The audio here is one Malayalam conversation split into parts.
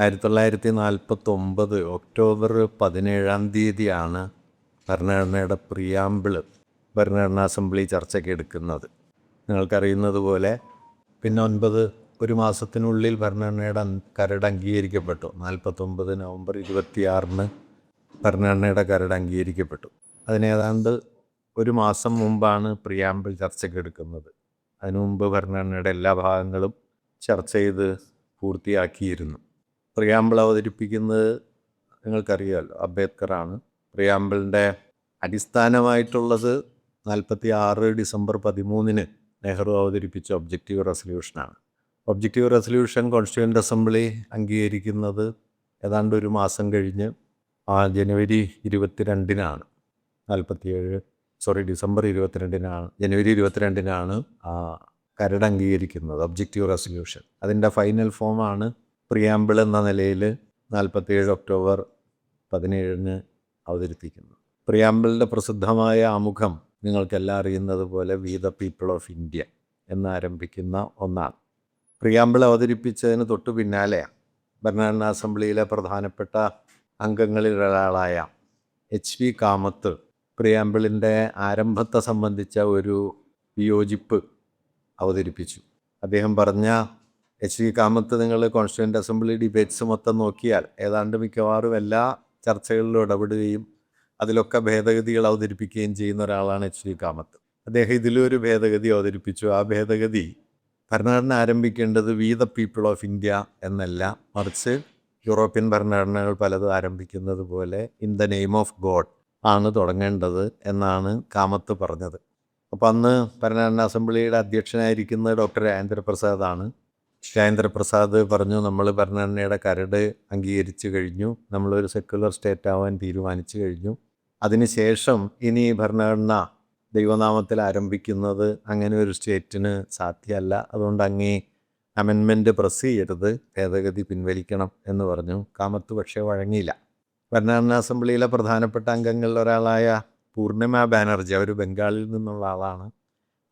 1949 ഒക്ടോബർ 17 ഭരണഘടനയുടെ പ്രിയാമ്പിള് ഭരണഘടനാ അസംബ്ലി ചർച്ചയ്ക്ക് എടുക്കുന്നത്. നിങ്ങൾക്കറിയുന്നത് പോലെ പിന്നെ ഒരു മാസത്തിനുള്ളിൽ ഭരണഘടനയുടെ കരട് അംഗീകരിക്കപ്പെട്ടു. 49 നവംബർ 26 ഭരണഘടനയുടെ കരട് അംഗീകരിക്കപ്പെട്ടു. അതിനേതാണ്ട് ഒരു മാസം മുമ്പാണ് പ്രിയാമ്പിൾ ചർച്ചയ്ക്ക് എടുക്കുന്നത്. അതിനു മുമ്പ് ഭരണഘടനയുടെ എല്ലാ ഭാഗങ്ങളും ചർച്ച ചെയ്ത് പൂർത്തിയാക്കിയിരുന്നു. പ്രിയാമ്പിൾ അവതരിപ്പിക്കുന്നത് നിങ്ങൾക്കറിയാമല്ലോ, അംബേദ്കറാണ്. പ്രിയാമ്പിളിൻ്റെ അടിസ്ഥാനമായിട്ടുള്ളത് 46 ഡിസംബർ 13 നെഹ്റു അവതരിപ്പിച്ച ഒബ്ജക്റ്റീവ് റെസൊല്യൂഷനാണ്. ഒബ്ജക്റ്റീവ് റെസൊല്യൂഷൻ കോൺസ്റ്റിറ്റ്യൂവൻ്റ് അസംബ്ലി അംഗീകരിക്കുന്നത് ഏതാണ്ട് ഒരു മാസം കഴിഞ്ഞ് ജനുവരി 22-നാണ്. ഡിസംബർ 22-നാണ്, ജനുവരി 22-നാണ് കരട് അംഗീകരിക്കുന്നത്, ഒബ്ജക്റ്റീവ് റെസൊല്യൂഷൻ. അതിൻ്റെ ഫൈനൽ ഫോമാണ് പ്രിയാമ്പിൾ എന്ന നിലയിൽ 47 ഒക്ടോബർ 17 അവതരിപ്പിക്കുന്നു. പ്രിയാമ്പിളിൻ്റെ പ്രസിദ്ധമായ ആമുഖം നിങ്ങൾക്കെല്ലാം അറിയുന്നത് പോലെ we the people of India എന്നാരംഭിക്കുന്ന ഒന്നാണ്. പ്രിയാമ്പിൾ അവതരിപ്പിച്ചതിന് തൊട്ടു പിന്നാലെ ഭരണഘടനാ അസംബ്ലിയിലെ പ്രധാനപ്പെട്ട അംഗങ്ങളിൽ ഒരാളായ HV കാമത്ത് പ്രിയാമ്പിളിൻ്റെ ആരംഭത്തെ സംബന്ധിച്ച ഒരു വിയോജിപ്പ് അവതരിപ്പിച്ചു. അദ്ദേഹം പറഞ്ഞ HV കാമത്ത് നിങ്ങൾ കോൺസ്റ്റിറ്റ്യൂവൻ്റ് അസംബ്ലി ഡിബേറ്റ്സ് മൊത്തം നോക്കിയാൽ ഏതാണ്ട് മിക്കവാറും എല്ലാ ചർച്ചകളിലും ഇടപെടുകയും അതിലൊക്കെ ഭേദഗതികൾ അവതരിപ്പിക്കുകയും ചെയ്യുന്ന ഒരാളാണ് HV കാമത്ത്. അദ്ദേഹം ഇതിലൊരു ഭേദഗതി അവതരിപ്പിച്ചു. ആ ഭേദഗതി ഭരണഘടന ആരംഭിക്കേണ്ടത് we the people of India എന്നല്ല, മറിച്ച് യൂറോപ്യൻ ഭരണഘടനകൾ പലതും ആരംഭിക്കുന്നത് പോലെ in the name of God ആണ് തുടങ്ങേണ്ടത് എന്നാണ് കാമത്ത് പറഞ്ഞത്. അപ്പോൾ അന്ന് ഭരണഘടനാ അസംബ്ലിയുടെ അധ്യക്ഷനായിരിക്കുന്നത് ഡോക്ടർ രാജേന്ദ്രപ്രസാദാണ്. രാജേന്ദ്രപ്രസാദ് പറഞ്ഞു, നമ്മൾ ഭരണഘടനയുടെ കരട് അംഗീകരിച്ചു കഴിഞ്ഞു, നമ്മളൊരു സെക്യുലർ സ്റ്റേറ്റ് ആവാൻ തീരുമാനിച്ചു കഴിഞ്ഞു. അതിനുശേഷം ഇനി ഭരണഘടന ദൈവനാമത്തിൽ ആരംഭിക്കുന്നത് അങ്ങനെ ഒരു സ്റ്റേറ്റിന് സാധ്യമല്ല. അതുകൊണ്ട് അങ്ങേ അമെൻമെൻറ്റ് പ്രസ് ചെയ്യരുത്, ഭേദഗതി പിൻവലിക്കണം എന്ന് പറഞ്ഞു. കാമത്ത് പക്ഷേ വഴങ്ങിയില്ല. ഭരണഘടനാ അസംബ്ലിയിലെ പ്രധാനപ്പെട്ട അംഗങ്ങളിൽ ഒരാളായ പൂർണിമ ബാനർജി, അവർ ബംഗാളിൽ നിന്നുള്ള ആളാണ്.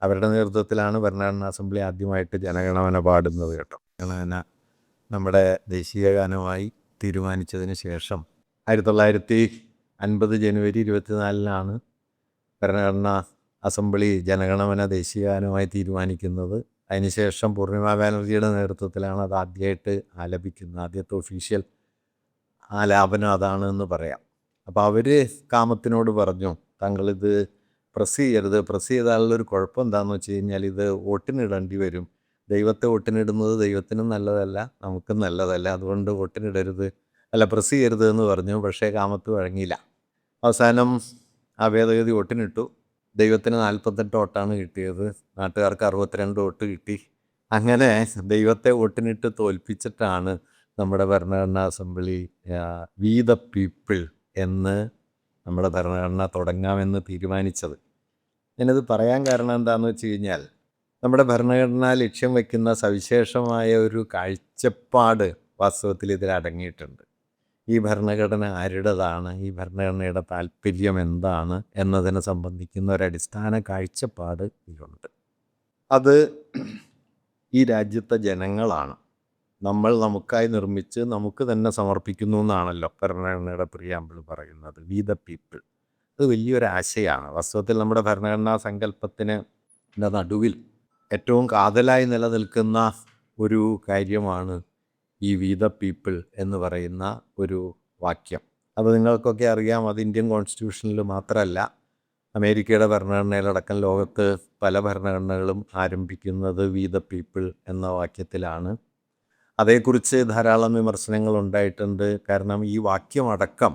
അവരുടെ നേതൃത്വത്തിലാണ് ഭരണഘടനാ അസംബ്ലി ആദ്യമായിട്ട് ജനഗണമന പാടുന്നത് കേട്ടോ. ജനഗണമന നമ്മുടെ ദേശീയ ഗാനമായി തീരുമാനിച്ചതിന് ശേഷം 1950 ജനുവരി 24-നാണ് ഭരണഘടനാ അസംബ്ലി ജനഗണമന ദേശീയ ഗാനമായി തീരുമാനിക്കുന്നത്. അതിനുശേഷം പൂർണിമ ബാനർജിയുടെ നേതൃത്വത്തിലാണ് അത് ആദ്യമായിട്ട് ആലപിക്കുന്നത്. ആദ്യത്തെ ഒഫീഷ്യൽ ആലാപനം അതാണ് എന്ന് പറയാം. അപ്പോൾ അവർ കാമത്തിനോട് പറഞ്ഞു, താങ്കളിത് പ്രസ് ചെയ്യരുത്, പ്രസ് ചെയ്താലുള്ളൊരു കുഴപ്പം എന്താണെന്ന് വെച്ച് കഴിഞ്ഞാൽ ഇത് വോട്ടിനിടേണ്ടി വരും. ദൈവത്തെ വോട്ടിനിടുന്നത് ദൈവത്തിനും നല്ലതല്ല, നമുക്കും നല്ലതല്ല, അതുകൊണ്ട് വോട്ടിനിടരുത്, പ്രസ് ചെയ്യരുത് എന്ന് പറഞ്ഞു. പക്ഷേ കാമത്ത് വഴങ്ങിയില്ല. അവസാനം ആ ഭേദഗതി വോട്ടിനിട്ടു. ദൈവത്തിന് 48 വോട്ടാണ് കിട്ടിയത്, നാട്ടുകാർക്ക് 62 വോട്ട് കിട്ടി. അങ്ങനെ ദൈവത്തെ വോട്ടിനിട്ട് തോൽപ്പിച്ചിട്ടാണ് നമ്മുടെ ഭരണഘടനാ അസംബ്ലി വി ദ പീപ്പിൾ എന്ന് നമ്മുടെ ഭരണഘടന തുടങ്ങാമെന്ന് തീരുമാനിച്ചത്. ഞാനത് പറയാൻ കാരണം എന്താണെന്ന് വെച്ച് കഴിഞ്ഞാൽ, നമ്മുടെ ഭരണഘടന ലക്ഷ്യം വയ്ക്കുന്ന സവിശേഷമായ ഒരു കാഴ്ചപ്പാട് വാസ്തവത്തിൽ ഇതിൽ അടങ്ങിയിട്ടുണ്ട്. ഈ ഭരണഘടന ആരുടേതാണ്, ഈ ഭരണഘടനയുടെ താല്പര്യം എന്താണ് എന്നതിനെ സംബന്ധിക്കുന്ന ഒരടിസ്ഥാന കാഴ്ചപ്പാട് ഇതിലുണ്ട്. അത് ഈ രാജ്യത്തെ ജനങ്ങളാണ്, നമ്മൾ നമുക്കായി നിർമ്മിച്ച് നമുക്ക് തന്നെ സമർപ്പിക്കുന്നു എന്നാണല്ലോ ഭരണഘടനയുടെ പ്രിയാമ്പിൾ പറയുന്നത്, വി ദ പീപ്പിൾ. അത് വലിയൊരു ആശയമാണ്. വാസ്തവത്തിൽ നമ്മുടെ ഭരണഘടനാ സങ്കല്പത്തിന് നടുവിൽ ഏറ്റവും കാതലായി നിലനിൽക്കുന്ന ഒരു കാര്യമാണ് ഈ വി ദ പീപ്പിൾ എന്ന് പറയുന്ന ഒരു വാക്യം. അത് നിങ്ങൾക്കൊക്കെ അറിയാം. അത് ഇന്ത്യൻ കോൺസ്റ്റിറ്റ്യൂഷനിൽ മാത്രമല്ല, അമേരിക്കയുടെ ഭരണഘടനയിലടക്കം ലോകത്ത് പല ഭരണഘടനകളും ആരംഭിക്കുന്നത് വി ദ പീപ്പിൾ എന്ന വാക്യത്തിലാണ്. അതേക്കുറിച്ച് ധാരാളം വിമർശനങ്ങൾ ഉണ്ടായിട്ടുണ്ട്. കാരണം ഈ വാക്യമടക്കം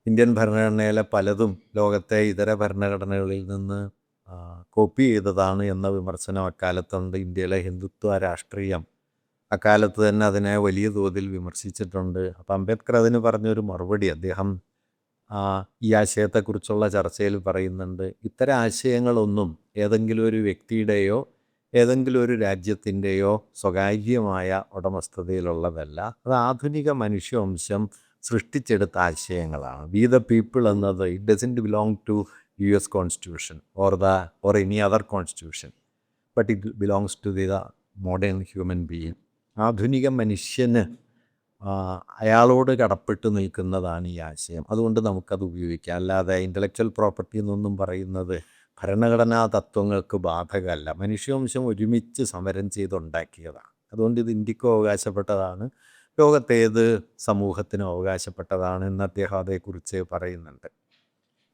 ഇന്ത്യൻ ഭരണഘടനയിലെ പലതും ലോകത്തെ ഇതര ഭരണഘടനകളിൽ നിന്ന് കോപ്പി ചെയ്തതാണ് എന്ന വിമർശനം അക്കാലത്തുണ്ട്. ഇന്ത്യയിലെ ഹിന്ദുത്വ രാഷ്ട്രീയം അക്കാലത്ത് തന്നെ അതിനെ വലിയ തോതിൽ വിമർശിച്ചിട്ടുണ്ട്. അപ്പം അംബേദ്കർ അതിന് പറഞ്ഞൊരു മറുപടി അദ്ദേഹം ഈ ആശയത്തെക്കുറിച്ചുള്ള ചർച്ചയിൽ പറയുന്നുണ്ട്. ഇത്തരം ആശയങ്ങളൊന്നും ഏതെങ്കിലും ഒരു വ്യക്തിയുടെയോ ഏതെങ്കിലും ഒരു രാജ്യത്തിൻ്റെയോ സ്വകാര്യമായ ഉടമസ്ഥതയിലുള്ളതല്ല. അത് ആധുനിക മനുഷ്യവംശം സൃഷ്ടിച്ചെടുത്ത ആശയങ്ങളാണ്. വി ദ പീപ്പിൾ എന്നത് it doesn't belong to US constitution or any other constitution, but it belongs to the modern human being. ആധുനിക മനുഷ്യന് അയാളോട് കടപ്പെട്ട് നിൽക്കുന്നതാണ് ഈ ആശയം. അതുകൊണ്ട് നമുക്കത് ഉപയോഗിക്കാം. അല്ലാതെ ഇൻ്റലക്ച്വൽ പ്രോപ്പർട്ടി എന്നൊന്നും പറയുന്നത് ഭരണഘടനാ തത്വങ്ങൾക്ക് ബാധകമല്ല. മനുഷ്യവംശം ഒരുമിച്ച് സമരം ചെയ്തുണ്ടാക്കിയതാണ്. അതുകൊണ്ട് ഇത് ഇന്ത്യക്കും അവകാശപ്പെട്ടതാണ്, ലോകത്തേത് സമൂഹത്തിനും അവകാശപ്പെട്ടതാണ് എന്ന് അദ്ദേഹം അതേക്കുറിച്ച് പറയുന്നുണ്ട്.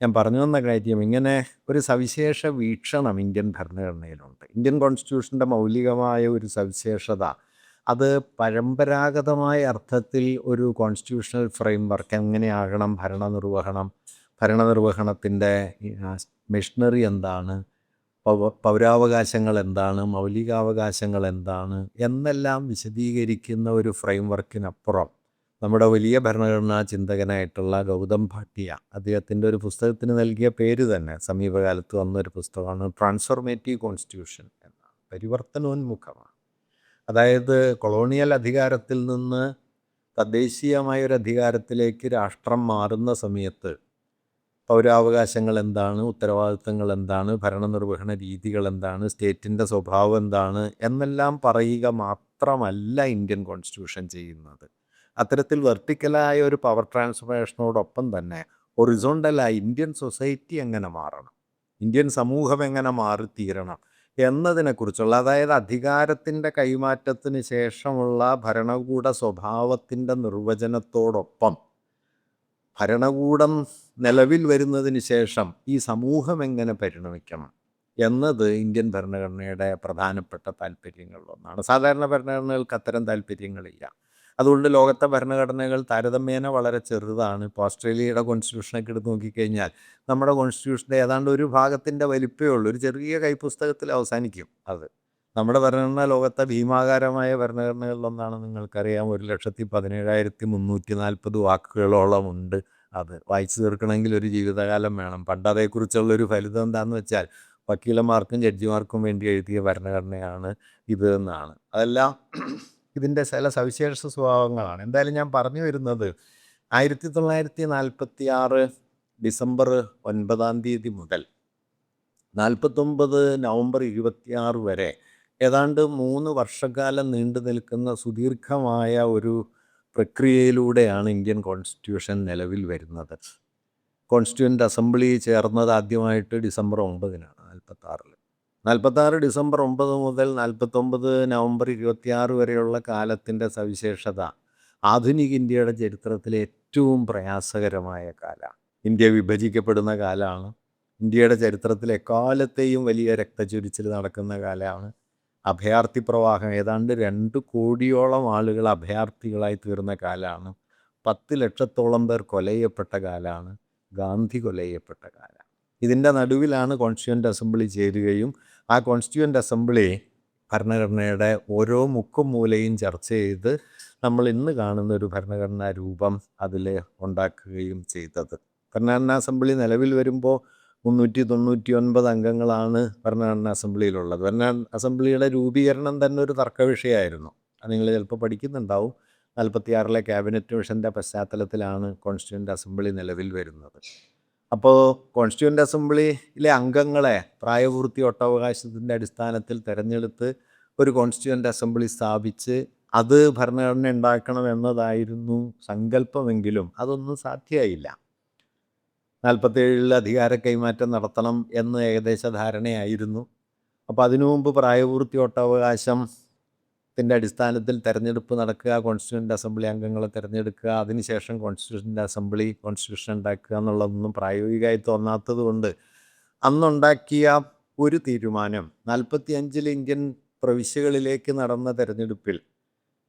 ഞാൻ പറഞ്ഞു വന്ന കാര്യം, ഇങ്ങനെ ഒരു സവിശേഷ വീക്ഷണം ഇന്ത്യൻ ഭരണഘടനയിലുണ്ട്. ഇന്ത്യൻ കോൺസ്റ്റിറ്റ്യൂഷൻ്റെ മൗലികമായ ഒരു സവിശേഷത, അത് പരമ്പരാഗതമായ അർത്ഥത്തിൽ ഒരു കോൺസ്റ്റിറ്റ്യൂഷണൽ ഫ്രെയിംവർക്ക് എങ്ങനെയാകണം, ഭരണനിർവഹണത്തിൻ്റെ മെഷീനറി എന്താണ്, പൗരാവകാശങ്ങൾ എന്താണ്, മൗലികാവകാശങ്ങൾ എന്താണ് എന്നെല്ലാം വിശദീകരിക്കുന്ന ഒരു ഫ്രെയിംവർക്കിനപ്പുറം നമ്മുടെ വലിയ ഭരണഘടനാ ചിന്തകനായിട്ടുള്ള ഗൗതം ഭാട്ടിയ, അദ്ദേഹത്തിൻ്റെ ഒരു പുസ്തകത്തിന് നൽകിയ പേര് തന്നെ സമീപകാലത്ത് വന്നൊരു പുസ്തകമാണ് ട്രാൻസ്ഫോർമേറ്റീവ് കോൺസ്റ്റിറ്റ്യൂഷൻ എന്നാണ്. പരിവർത്തനോന്മുഖമാണ്. അതായത് കൊളോണിയൽ അധികാരത്തിൽ നിന്ന് തദ്ദേശീയമായ ഒരു അധികാരത്തിലേക്ക് രാഷ്ട്രം മാറുന്ന സമയത്ത് പൗരാവകാശങ്ങൾ എന്താണ്, ഉത്തരവാദിത്തങ്ങൾ എന്താണ്, ഭരണനിർവഹണ രീതികൾ എന്താണ്, സ്റ്റേറ്റിൻ്റെ സ്വഭാവം എന്താണ് എന്നെല്ലാം പറയുക മാത്രമല്ല ഇന്ത്യൻ കോൺസ്റ്റിറ്റ്യൂഷൻ ചെയ്യുന്നത്. അത്തരത്തിൽ വെർട്ടിക്കലായ ഒരു പവർ ട്രാൻസ്ഫോർമേഷനോടൊപ്പം തന്നെ ഹൊറിസോണ്ടലായി ഇന്ത്യൻ സൊസൈറ്റി എങ്ങനെ മാറണം, ഇന്ത്യൻ സമൂഹം എങ്ങനെ മാറിത്തീരണം എന്നതിനെക്കുറിച്ചുള്ള, അതായത് അധികാരത്തിൻ്റെ കൈമാറ്റത്തിന് ശേഷമുള്ള ഭരണകൂട സ്വഭാവത്തിൻ്റെ നിർവചനത്തോടൊപ്പം ഭരണകൂടം നിലവിൽ വരുന്നതിന് ശേഷം ഈ സമൂഹം എങ്ങനെ പരിണമിക്കണം എന്നത് ഇന്ത്യൻ ഭരണഘടനയുടെ പ്രധാനപ്പെട്ട താല്പര്യങ്ങളിലൊന്നാണ്. സാധാരണ ഭരണഘടനകൾക്ക് അത്തരം താല്പര്യങ്ങളില്ല. അതുകൊണ്ട് ലോകത്തെ ഭരണഘടനകൾ താരതമ്യേന വളരെ ചെറുതാണ്. ഇപ്പോൾ ഓസ്ട്രേലിയയുടെ കോൺസ്റ്റിറ്റ്യൂഷനൊക്കെ എടുത്ത് നോക്കിക്കഴിഞ്ഞാൽ നമ്മുടെ കോൺസ്റ്റിറ്റ്യൂഷൻ്റെ ഏതാണ്ട് ഒരു ഭാഗത്തിൻ്റെ വലിപ്പമേ ഉള്ളൂ. ഒരു ചെറിയ കൈപ്പുസ്തകത്തിൽ അവസാനിക്കും അത്. നമ്മുടെ ഭരണഘടന ലോകത്തെ ഭീമാകാരമായ ഭരണഘടനകളിലൊന്നാണ്. നിങ്ങൾക്കറിയാം, 1,17,340 വാക്കുകളോളം ഉണ്ട്. അത് വായിച്ചു തീർക്കണമെങ്കിൽ ഒരു ജീവിതകാലം വേണം. പണ്ട് അതേക്കുറിച്ചുള്ളൊരു ഫലിതം എന്താണെന്ന് വെച്ചാൽ വക്കീലന്മാർക്കും ജഡ്ജിമാർക്കും വേണ്ടി എഴുതിയ ഭരണഘടനയാണ് ഇത് എന്നാണ്. അതെല്ലാം ഇതിൻ്റെ ചില സവിശേഷ സ്വഭാവങ്ങളാണ്. എന്തായാലും ഞാൻ പറഞ്ഞു വരുന്നത്, 1946 ഡിസംബർ 9 മുതൽ 49 നവംബർ 26 വരെ ഏതാണ്ട് 3 വർഷക്കാലം നീണ്ടു നിൽക്കുന്ന സുദീർഘമായ ഒരു പ്രക്രിയയിലൂടെയാണ് ഇന്ത്യൻ കോൺസ്റ്റിറ്റ്യൂഷൻ നിലവിൽ വരുന്നത്. കോൺസ്റ്റിറ്റ്യൂവൻ്റ് അസംബ്ലി ചേർന്നത് ആദ്യമായിട്ട് ഡിസംബർ 9-നാണ് 46 ഡിസംബർ 9 മുതൽ 49 നവംബർ 26 വരെയുള്ള കാലത്തിൻ്റെ സവിശേഷത ആധുനിക ഇന്ത്യയുടെ ചരിത്രത്തിലെ ഏറ്റവും പ്രയാസകരമായ കാലമാണ്. ഇന്ത്യ വിഭജിക്കപ്പെടുന്ന കാലമാണ്. ഇന്ത്യയുടെ ചരിത്രത്തിൽ എക്കാലത്തെയും വലിയ രക്തച്ചൊരിച്ചിൽ നടക്കുന്ന കാലമാണ്. അഭയാർത്ഥി പ്രവാഹം, ഏതാണ്ട് 2 കോടിയോളം ആളുകൾ അഭയാർത്ഥികളായി തീർന്ന കാലമാണ്. 10 ലക്ഷത്തോളം പേർ കൊലയപ്പെട്ട കാലമാണ്. ഗാന്ധി കൊലയപ്പെട്ട കാലമാണ്. ഇതിൻ്റെ നടുവിലാണ് കോൺസ്റ്റിറ്റ്യൂവൻ്റ് അസംബ്ലി ചേരുകയും ആ കോൺസ്റ്റിറ്റ്യൂവൻ്റ് അസംബ്ലി ഭരണഘടനയുടെ ഓരോ മുക്കും മൂലയും ചർച്ച ചെയ്ത് നമ്മൾ ഇന്ന് കാണുന്ന ഒരു ഭരണഘടനാ രൂപം അതിൽ ഉണ്ടാക്കുകയും ചെയ്തത്. ഭരണഘടനാ അസംബ്ലി നിലവിൽ വരുമ്പോൾ 399 അംഗങ്ങളാണ് ഭരണഘടനാ അസംബ്ലിയിലുള്ളത്. ഭരണഘടനാ അസംബ്ലിയുടെ രൂപീകരണം തന്നെ ഒരു തർക്ക വിഷയമായിരുന്നു. അത് നിങ്ങൾ ചിലപ്പോൾ പഠിക്കുന്നുണ്ടാവും. 46 ക്യാബിനറ്റ് മിഷൻ്റെ പശ്ചാത്തലത്തിലാണ് കോൺസ്റ്റിറ്റ്യൂവൻ്റ് അസംബ്ലി നിലവിൽ വരുന്നത്. അപ്പോൾ കോൺസ്റ്റിറ്റ്യൂവൻ്റ് അസംബ്ലിയിലെ അംഗങ്ങളെ പ്രായപൂർത്തി വോട്ടവകാശത്തിൻ്റെ അടിസ്ഥാനത്തിൽ തിരഞ്ഞെടുത്ത് ഒരു കോൺസ്റ്റിറ്റ്യൂവൻ്റ് അസംബ്ലി സ്ഥാപിച്ച് അത് ഭരണഘടന ഉണ്ടാക്കണം എന്നതായിരുന്നു സങ്കല്പമെങ്കിലും അതൊന്നും സാധ്യമായില്ല. 47 അധികാര കൈമാറ്റം നടത്തണം എന്ന് ഏകദേശ ധാരണയായിരുന്നു. അപ്പോൾ അതിനു മുമ്പ് പ്രായപൂർത്തി വോട്ടവകാശത്തിൻ്റെ അടിസ്ഥാനത്തിൽ തിരഞ്ഞെടുപ്പ് നടക്കുക, കോൺസ്റ്റിറ്റ്യൂവൻ്റ് അസംബ്ലി അംഗങ്ങളെ തിരഞ്ഞെടുക്കുക, അതിനുശേഷം കോൺസ്റ്റിറ്റ്യൂഷൻ്റെ അസംബ്ലി കോൺസ്റ്റിറ്റ്യൂഷൻ ഉണ്ടാക്കുക എന്നുള്ളതൊന്നും പ്രായോഗികമായി തോന്നാത്തത് കൊണ്ട് അന്നുണ്ടാക്കിയ ഒരു തീരുമാനം 45 ഇന്ത്യൻ പ്രവിശ്യകളിലേക്ക് നടന്ന തിരഞ്ഞെടുപ്പിൽ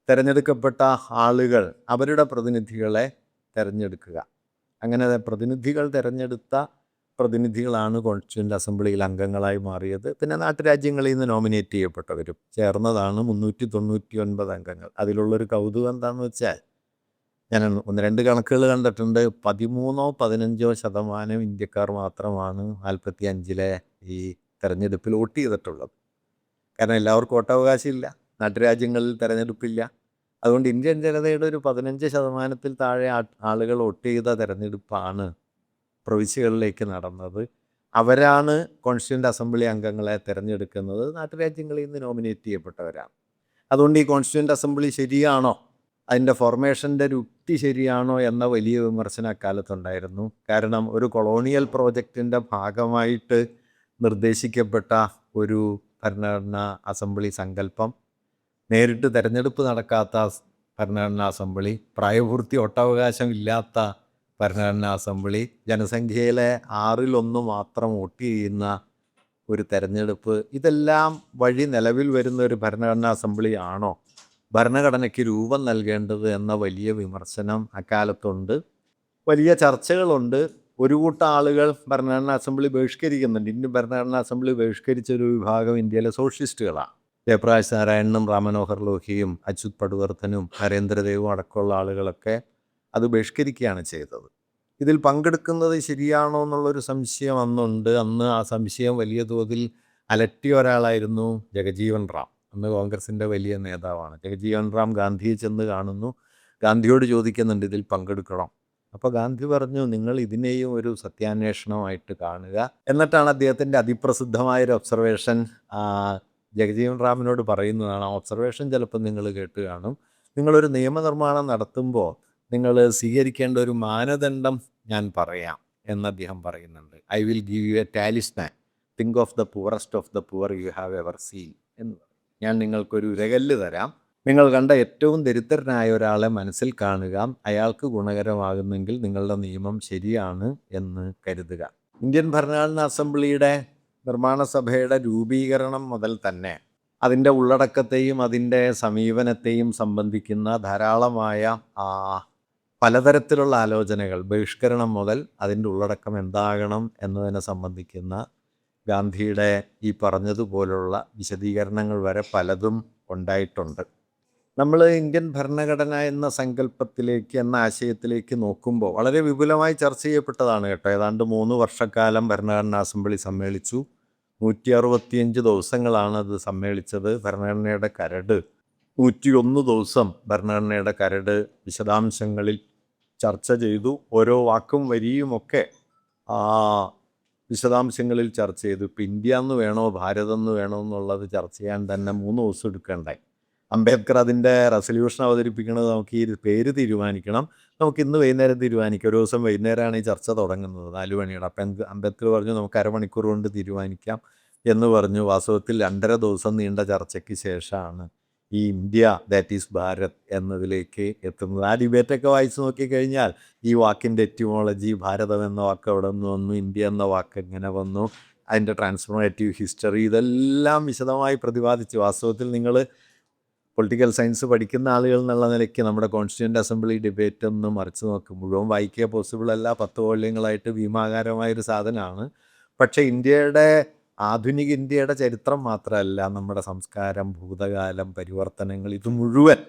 തിരഞ്ഞെടുക്കപ്പെട്ട ആളുകൾ അവരുടെ പ്രതിനിധികളെ തിരഞ്ഞെടുക്കുക. അങ്ങനെ പ്രതിനിധികൾ തിരഞ്ഞെടുത്ത പ്രതിനിധികളാണ് കോൺസ്റ്റിറ്റ്യൂവൻ്റ് അസംബ്ലിയിൽ അംഗങ്ങളായി മാറിയത്. പിന്നെ നാട്ടുരാജ്യങ്ങളിൽ നിന്ന് നോമിനേറ്റ് ചെയ്യപ്പെട്ടവരും ചേർന്നതാണ് 399 അംഗങ്ങൾ. അതിലുള്ളൊരു കൗതുകം എന്താണെന്ന് വെച്ചാൽ, ഞാൻ 1-2 കണക്കുകൾ കണ്ടിട്ടുണ്ട്. 13-15% ഇന്ത്യക്കാർ മാത്രമാണ് 45 ഈ തെരഞ്ഞെടുപ്പിൽ വോട്ട് ചെയ്തിട്ടുള്ളത്. കാരണം എല്ലാവർക്കും വോട്ടവകാശമില്ല, നാട്ടുരാജ്യങ്ങളിൽ തെരഞ്ഞെടുപ്പില്ല. അതുകൊണ്ട് ഇന്ത്യൻ ജനതയുടെ ഒരു 15% താഴെ ആളുകൾ വോട്ട് ചെയ്ത തെരഞ്ഞെടുപ്പാണ് പ്രവിശ്യകളിലേക്ക് നടന്നത്. അവരാണ് കോൺസ്റ്റിറ്റ്യൂവൻ്റ് അസംബ്ലി അംഗങ്ങളെ തിരഞ്ഞെടുക്കുന്നത്. നാട്ടുരാജ്യങ്ങളിൽ നിന്ന് നോമിനേറ്റ് ചെയ്യപ്പെട്ടവരാണ്. അതുകൊണ്ട് ഈ കോൺസ്റ്റിറ്റ്യൂവൻ്റ് അസംബ്ലി ശരിയാണോ അതിൻ്റെ ഫോർമേഷൻ്റെ യുക്തി ശരിയാണോ എന്ന വലിയ വിമർശനം അക്കാലത്തുണ്ടായിരുന്നു. കാരണം ഒരു കൊളോണിയൽ പ്രോജക്റ്റിൻ്റെ ഭാഗമായിട്ട് നിർദ്ദേശിക്കപ്പെട്ട ഒരു ഭരണഘടനാ അസംബ്ലി സങ്കല്പം, നേരിട്ട് തെരഞ്ഞെടുപ്പ് നടക്കാത്ത ഭരണഘടനാ അസംബ്ലി, പ്രായപൂർത്തി വോട്ടവകാശം ഇല്ലാത്ത ഭരണഘടനാ അസംബ്ലി, ജനസംഖ്യയിലെ 1/6 മാത്രം വോട്ട് ചെയ്യുന്ന ഒരു തെരഞ്ഞെടുപ്പ്, ഇതെല്ലാം വഴി നിലവിൽ വരുന്ന ഒരു ഭരണഘടനാ അസംബ്ലി ആണോ ഭരണഘടനയ്ക്ക് രൂപം നൽകേണ്ടത് എന്ന വലിയ വിമർശനം അക്കാലത്തുണ്ട്. വലിയ ചർച്ചകളുണ്ട്. ഒരു കൂട്ടം ആളുകൾ ഭരണഘടനാ അസംബ്ലി ബഹിഷ്കരിക്കുന്നുണ്ട്. ഇന്ത്യൻ ഭരണഘടനാ അസംബ്ലി ബഹിഷ്കരിച്ചൊരു വിഭാഗം ഇന്ത്യയിലെ സോഷ്യലിസ്റ്റുകളാണ്. ജയപ്രകാശ് നാരായണനും റാം മനോഹർ ലോഹിയും അച്യുത് പടുവർത്തനും നരേന്ദ്രദേവും അടക്കമുള്ള ആളുകളൊക്കെ അത് ബഹിഷ്കരിക്കുകയാണ് ചെയ്തത്. ഇതിൽ പങ്കെടുക്കുന്നത് ശരിയാണോ എന്നുള്ളൊരു സംശയം അന്നുണ്ട്. അന്ന് ആ സംശയം വലിയ തോതിൽ അലട്ടിയ ഒരാളായിരുന്നു ജഗജീവൻ റാം. അന്ന് കോൺഗ്രസിൻ്റെ വലിയ നേതാവാണ്. ജഗജീവൻ റാം ഗാന്ധിയെ ചെന്ന് കാണുന്നു. ഗാന്ധിയോട് ചോദിക്കുന്നുണ്ട് ഇതിൽ പങ്കെടുക്കണം. അപ്പോൾ ഗാന്ധി പറഞ്ഞു, നിങ്ങൾ ഇതിനെയും ഒരു സത്യാന്വേഷണമായിട്ട് കാണുക. എന്നിട്ടാണ് അദ്ദേഹത്തിൻ്റെ അതിപ്രസിദ്ധമായൊരു ഒബ്സർവേഷൻ ജഗജീവൻ റാമിനോട് പറയുന്നതാണ്. ആ ഒബ്സർവേഷൻ ചിലപ്പോൾ നിങ്ങൾ കേട്ട് കാണും. നിങ്ങളൊരു നിയമനിർമ്മാണം നടത്തുമ്പോൾ നിങ്ങൾ സ്വീകരിക്കേണ്ട ഒരു മാനദണ്ഡം ഞാൻ പറയാം എന്ന് അദ്ദേഹം പറയുന്നുണ്ട്. I will give you A talisman, think of the poorest of the poor you have ever seen എന്ന് പറയും. ഞാൻ നിങ്ങൾക്കൊരു ഉരകല്ല് തരാം. നിങ്ങൾ കണ്ട ഏറ്റവും ദരിദ്രനായ ഒരാളെ മനസ്സിൽ കാണുക. അയാൾക്ക് ഗുണകരമാകുന്നെങ്കിൽ നിങ്ങളുടെ നിയമം ശരിയാണ് എന്ന് കരുതുക. ഇന്ത്യൻ ഭരണഘടനാ അസംബ്ലിയുടെ നിർമ്മാണ സഭയുടെ രൂപീകരണം മുതൽ തന്നെ അതിൻ്റെ ഉള്ളടക്കത്തെയും അതിൻ്റെ സമീപനത്തെയും സംബന്ധിക്കുന്ന ധാരാളമായ പലതരത്തിലുള്ള ആലോചനകൾ, ബഹിഷ്കരണം മുതൽ അതിൻ്റെ ഉള്ളടക്കം എന്താകണം എന്നതിനെ സംബന്ധിക്കുന്ന ഗാന്ധിയുടെ ഈ പറഞ്ഞതുപോലുള്ള വിശദീകരണങ്ങൾ വരെ പലതും ഉണ്ടായിട്ടുണ്ട്. നമ്മൾ ഇന്ത്യൻ ഭരണഘടന എന്ന സങ്കല്പത്തിലേക്ക്, എന്ന ആശയത്തിലേക്ക് നോക്കുമ്പോൾ വളരെ വിപുലമായി ചർച്ച ചെയ്യപ്പെട്ടതാണ് കേട്ടോ. ഏതാണ്ട് 3 വർഷക്കാലം ഭരണഘടനാ അസംബ്ലി സമ്മേളിച്ചു. 165 ദിവസങ്ങളാണ് അത് സമ്മേളിച്ചത്. ഭരണഘടനയുടെ കരട് 101 ദിവസം ഭരണഘടനയുടെ കരട് വിശദാംശങ്ങളിൽ ചർച്ച ചെയ്തു. ഓരോ വാക്കും വരിയുമൊക്കെ വിശദാംശങ്ങളിൽ ചർച്ച ചെയ്തു. ഇപ്പം ഇന്ത്യ എന്ന് വേണോ ഭാരതം എന്ന് വേണോ എന്നുള്ളത് ചർച്ച ചെയ്യാൻ തന്നെ 3 ദിവസം എടുക്കേണ്ടായി. അംബേദ്കർ അതിൻ്റെ റെസൊല്യൂഷൻ അവതരിപ്പിക്കുന്നത് നമുക്ക് ഈ പേര് തീരുമാനിക്കണം, നമുക്ക് ഇന്ന് വൈകുന്നേരം തീരുമാനിക്കാം. ഒരു ദിവസം വൈകുന്നേരമാണ് ഈ ചർച്ച തുടങ്ങുന്നത്, 4 മണിയുടെ. അപ്പം അംബേദ്കർ പറഞ്ഞു നമുക്ക് അരമണിക്കൂർ കൊണ്ട് തീരുമാനിക്കാം എന്ന് പറഞ്ഞു. വാസ്തവത്തിൽ 2.5 ദിവസം നീണ്ട ചർച്ചയ്ക്ക് ശേഷമാണ് ഈ ഇന്ത്യ ദാറ്റ് ഈസ് ഭാരത് എന്നതിലേക്ക് എത്തുന്നത്. ആ ഡിബേറ്റൊക്കെ വായിച്ച് നോക്കിക്കഴിഞ്ഞാൽ ഈ വാക്കിൻ്റെ എറ്റിമോളജി, ഭാരതം എന്ന വാക്ക് എവിടെ നിന്ന് വന്നു, ഇന്ത്യ എന്ന വാക്ക് എങ്ങനെ വന്നു, അതിൻ്റെ ട്രാൻസ്ഫോർമേറ്റീവ് ഹിസ്റ്ററി, ഇതെല്ലാം വിശദമായി പ്രതിപാദിച്ചു. വാസ്തവത്തിൽ നിങ്ങൾ പൊളിറ്റിക്കൽ സയൻസ് പഠിക്കുന്ന ആളുകൾ എന്നുള്ള നിലയ്ക്ക് നമ്മുടെ കോൺസ്റ്റിറ്റ്യൂൻ്റ് അസംബ്ലി ഡിബേറ്റ് ഒന്ന് മറിച്ച് നോക്കും. മുഴുവൻ വായിക്കുക പോസിബിൾ അല്ല, 10 വോള്യങ്ങളായിട്ട് ഭീമാകാരമായൊരു സാധനമാണ്. പക്ഷേ ആധുനിക ഇന്ത്യയുടെ ചരിത്രം മാത്രമല്ല, നമ്മുടെ സംസ്കാരം, ഭൂതകാലം, പരിവർത്തനങ്ങൾ, ഇത് മുഴുവൻ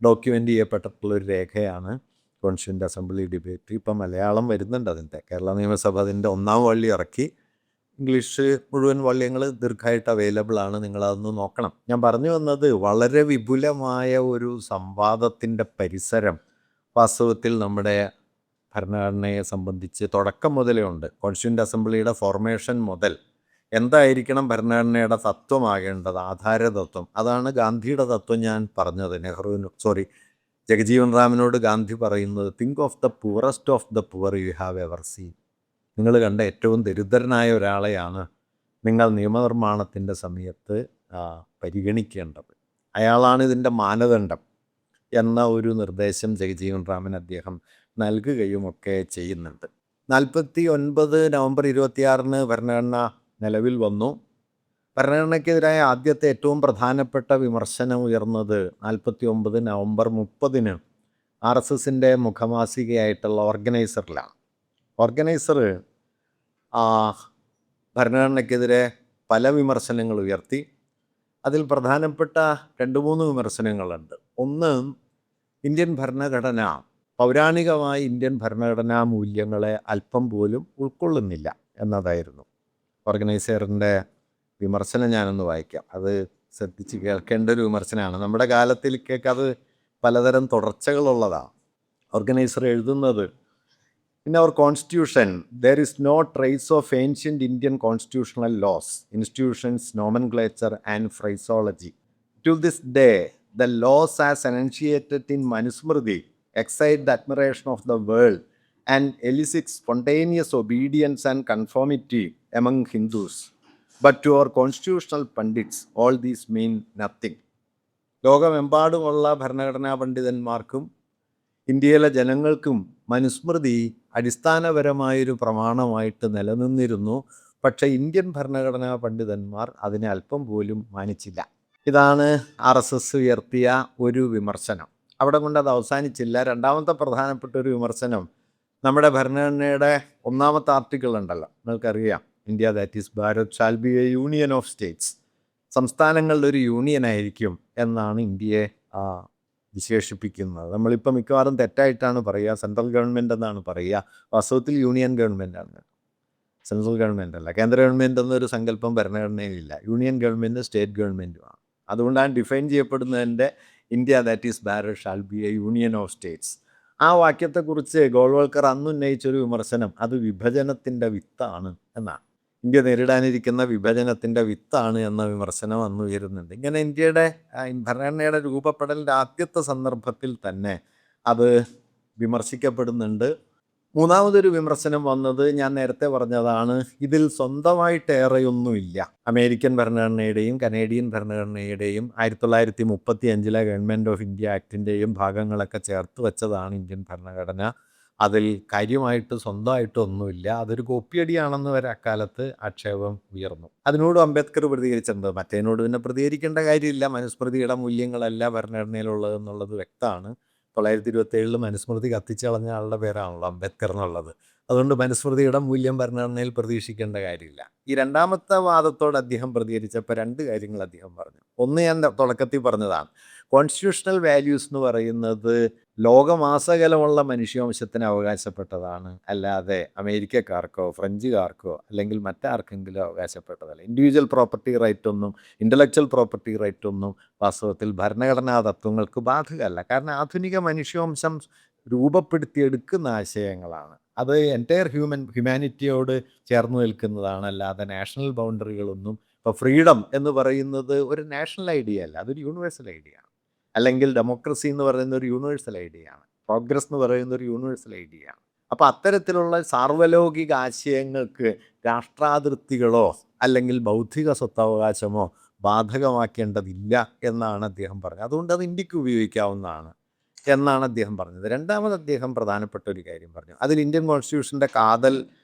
ഡോക്യുമെൻ്റ് ചെയ്യപ്പെട്ടിട്ടുള്ളൊരു രേഖയാണ് കോൺസ്റ്റിറ്റ്യൂൻ്റ് അസംബ്ലി ഡിബേറ്റ്. ഇപ്പം മലയാളം വരുന്നുണ്ട് അതിൻ്റെ. കേരള നിയമസഭ അതിൻ്റെ 1-ാം വള്ളി ഇറക്കി. ഇംഗ്ലീഷ് മുഴുവൻ വള്ളിയങ്ങൾ ദീർഘമായിട്ട് അവൈലബിൾ ആണ്, നിങ്ങളതൊന്ന് നോക്കണം. ഞാൻ പറഞ്ഞു വന്നത് വളരെ വിപുലമായ ഒരു സംവാദത്തിൻ്റെ പരിസരം വാസ്തവത്തിൽ നമ്മുടെ ഭരണഘടനയെ സംബന്ധിച്ച് തുടക്കം മുതലേ ഉണ്ട്. കോൺസ്റ്റിറ്റ്യൂൻ്റ് അസംബ്ലിയുടെ ഫോർമേഷൻ മുതൽ എന്തായിരിക്കണം ഭരണഘടനയുടെ തത്വമാകേണ്ടത്, ആധാരതത്വം. അതാണ് ഗാന്ധിയുടെ തത്വം ഞാൻ പറഞ്ഞത്. ജഗജീവൻ റാമിനോട് ഗാന്ധി പറയുന്നത്, think of the poorest of the poor you have ever seen. നിങ്ങൾ കണ്ട ഏറ്റവും ദരിദ്രനായ ഒരാളെയാണ് നിങ്ങൾ നിയമനിർമ്മാണത്തിൻ്റെ സമയത്ത് പരിഗണിക്കേണ്ടത്. അയാളാണ് ഇതിൻ്റെ മാനദണ്ഡം എന്ന ഒരു നിർദ്ദേശം ജഗജീവൻ റാമിന് അദ്ദേഹം നൽകുകയുമൊക്കെ ചെയ്യുന്നുണ്ട്. 49 നവംബർ 26 ഭരണഘടന നിലവിൽ വന്നു. ഭരണഘടനയ്ക്കെതിരായ ആദ്യത്തെ ഏറ്റവും പ്രധാനപ്പെട്ട വിമർശനം ഉയർന്നത് 49 നവംബർ 30 RSSൻ്റെ മുഖമാസികയായിട്ടുള്ള ഓർഗനൈസറിലാണ്. ഓർഗനൈസർ ഭരണഘടനയ്ക്കെതിരെ പല വിമർശനങ്ങൾ ഉയർത്തി. അതിൽ പ്രധാനപ്പെട്ട 2-3 വിമർശനങ്ങളുണ്ട്. ഒന്ന്, ഇന്ത്യൻ ഭരണഘടന പൗരാണികമായ ഇന്ത്യൻ ഭരണഘടനാ മൂല്യങ്ങളെ അല്പം പോലും ഉൾക്കൊള്ളുന്നില്ല എന്നതായിരുന്നു ഓർഗനൈസറിൻ്റെ വിമർശനം. ഞാനൊന്ന് വായിക്കാം. അത് ശ്രദ്ധിച്ച് കേൾക്കേണ്ട ഒരു വിമർശനമാണ്. നമ്മുടെ കാലത്തിലേക്കൊക്കെ അത് പലതരം തുടർച്ചകളുള്ളതാണ്. ഓർഗനൈസർ എഴുതുന്നത്, In our constitution, there is no trace of ancient Indian constitutional laws, institutions, nomenclature and phraseology. To this day, the laws as enunciated in Manusmriti excite the admiration of the world and elicit spontaneous obedience and conformity among Hindus. But to our constitutional pundits, all these mean nothing. ലോകമെമ്പാടുമുള്ള ഭരണഘടനാ പണ്ഡിതന്മാർക്കും ഇന്ത്യയിലെ ജനങ്ങൾക്കും മനുസ്മൃതി അടിസ്ഥാനപരമായൊരു പ്രമാണമായിട്ട് നിലനിന്നിരുന്നു. പക്ഷേ ഇന്ത്യൻ ഭരണഘടനാ പണ്ഡിതന്മാർ അതിനെ അല്പം പോലും മാനിച്ചില്ല. ഇതാണ് RSS ഉയർത്തിയ ഒരു വിമർശനം. അവിടെ കൊണ്ട് അത് അവസാനിച്ചില്ല. രണ്ടാമത്തെ പ്രധാനപ്പെട്ട ഒരു വിമർശനം നമ്മുടെ ഭരണഘടനയുടെ 1ാമത്തെ ആർട്ടിക്കിൾ ഉണ്ടല്ലോ, നിങ്ങൾക്കറിയാം, India that is Bharat shall be a union of States. സംസ്ഥാനങ്ങളുടെ ഒരു യൂണിയൻ ആയിരിക്കും എന്നാണ് ഇന്ത്യയെ വിശേഷിപ്പിക്കുന്നത്. നമ്മളിപ്പോൾ മിക്കവാറും തെറ്റായിട്ടാണ് പറയുക, സെൻട്രൽ ഗവൺമെൻറ് എന്നാണ് പറയുക. വാസ്തവത്തിൽ യൂണിയൻ ഗവൺമെൻറ്റാണ്, സെൻട്രൽ ഗവൺമെൻറ് അല്ല. കേന്ദ്ര ഗവൺമെൻറ് എന്നൊരു സങ്കല്പം ഭരണഘടനയിലില്ല. യൂണിയൻ ഗവൺമെൻറ് സ്റ്റേറ്റ് ഗവൺമെൻറ്റുമാണ്. അതുകൊണ്ടാണ് ഡിഫൈൻ ചെയ്യപ്പെടുന്നതിൻ്റെ India that is Bharat shall be a union of states. ആ വാക്യത്തെക്കുറിച്ച് ഗോൾവൽക്കർ അന്ന് ഉന്നയിച്ചൊരു വിമർശനം അത് വിഭജനത്തിൻ്റെ വിത്താണ് എന്നാണ്. ഇന്ത്യ നേരിടാനിരിക്കുന്ന വിഭജനത്തിൻ്റെ വിത്താണ് എന്ന വിമർശനം അന്ന് ഉയരുന്നുണ്ട്. ഇങ്ങനെ ഇന്ത്യയുടെ ഭരണഘടനയുടെ രൂപപ്പെടലിൻ്റെ ആദ്യത്തെ സന്ദർഭത്തിൽ തന്നെ അത് വിമർശിക്കപ്പെടുന്നുണ്ട്. മൂന്നാമതൊരു വിമർശനം വന്നത് ഞാൻ നേരത്തെ പറഞ്ഞതാണ്, ഇതിൽ സ്വന്തമായിട്ടേറെയൊന്നുമില്ല. അമേരിക്കൻ ഭരണഘടനയുടെയും കനേഡിയൻ ഭരണഘടനയുടെയും 1935 ഗവൺമെൻറ് ഓഫ് ഇന്ത്യ ആക്ടിൻ്റെയും ഭാഗങ്ങളൊക്കെ ചേർത്ത് വെച്ചതാണ് ഇന്ത്യൻ ഭരണഘടന. അതിൽ കാര്യമായിട്ട് സ്വന്തമായിട്ടൊന്നുമില്ല. അതൊരു കോപ്പിയടിയാണെന്ന് വരെ അക്കാലത്ത് ആക്ഷേപം ഉയർന്നു. അതിനോട് അംബേദ്കർ പ്രതികരിച്ചിട്ടുണ്ട്. മറ്റേതിനോട് പിന്നെ പ്രതികരിക്കേണ്ട കാര്യമില്ല. മനുസ്മൃതിയുടെ മൂല്യങ്ങളല്ല ഭരണഘടനയിലുള്ളതെന്നുള്ളത് വ്യക്തമാണ്. 1927 മനുസ്മൃതി കത്തിച്ച് കളഞ്ഞ ആളുടെ പേരാണല്ലോ അംബേദ്കർ എന്നുള്ളത്. അതുകൊണ്ട് മനുസ്മൃതിയുടെ മൂല്യം ഭരണഘടനയിൽ പ്രതീക്ഷിക്കേണ്ട കാര്യമില്ല. ഈ രണ്ടാമത്തെ വാദത്തോട് അദ്ദേഹം പ്രതികരിച്ചപ്പോൾ 2 കാര്യങ്ങൾ അദ്ദേഹം പറഞ്ഞു. ഒന്ന് ഞാൻ തുടക്കത്തിൽ പറഞ്ഞതാണ്, കോൺസ്റ്റിറ്റ്യൂഷണൽ വാല്യൂസ് എന്ന് പറയുന്നത് ലോകമാസകലമുള്ള മനുഷ്യവംശത്തിന് അവകാശപ്പെട്ടതാണ്, അല്ലാതെ അമേരിക്കക്കാർക്കോ ഫ്രഞ്ചുകാർക്കോ അല്ലെങ്കിൽ മറ്റാർക്കെങ്കിലും അവകാശപ്പെട്ടതല്ല. ഇൻഡിവിജ്വൽ പ്രോപ്പർട്ടി റൈറ്റ് ഒന്നും ഇൻ്റലക്ച്വൽ പ്രോപ്പർട്ടി റൈറ്റ് ഒന്നും വാസ്തവത്തിൽ ഭരണഘടനാ തത്വങ്ങൾക്ക് ബാധകമല്ല. കാരണം ആധുനിക മനുഷ്യവംശം രൂപപ്പെടുത്തിയെടുക്കുന്ന ആശയങ്ങളാണ്. അത് എൻറ്റയർ ഹ്യൂമാനിറ്റിയോട് ചേർന്ന് നിൽക്കുന്നതാണ്, അല്ലാതെ നാഷണൽ ബൗണ്ടറികളൊന്നും. ഇപ്പോൾ ഫ്രീഡം എന്ന് പറയുന്നത് ഒരു നാഷണൽ ഐഡിയ അല്ല, അതൊരു യൂണിവേഴ്സൽ ഐഡിയ ആണ്. അല്ലെങ്കിൽ ഡെമോക്രസി എന്ന് പറയുന്ന ഒരു യൂണിവേഴ്സൽ ഐഡിയ ആണ്. പ്രോഗ്രസ് എന്ന് പറയുന്ന ഒരു യൂണിവേഴ്സൽ ഐഡിയ ആണ്. അപ്പോൾ അത്തരത്തിലുള്ള സാർവലൗകിക ആശയങ്ങൾക്ക് രാഷ്ട്രാതിർത്തികളോ അല്ലെങ്കിൽ ബൗദ്ധിക സ്വത്തവകാശമോ ബാധകമാക്കേണ്ടതില്ല എന്നാണ് അദ്ദേഹം പറഞ്ഞത്. അതുകൊണ്ട് അത് ഇന്ത്യക്ക് ഉപയോഗിക്കാവുന്നതാണ് എന്നാണ് അദ്ദേഹം പറഞ്ഞത്. രണ്ടാമത് അദ്ദേഹം പ്രധാനപ്പെട്ട ഒരു കാര്യം പറഞ്ഞു. അതിൽ ഇന്ത്യൻ കോൺസ്റ്റിറ്റ്യൂഷൻ്റെ കാതൽ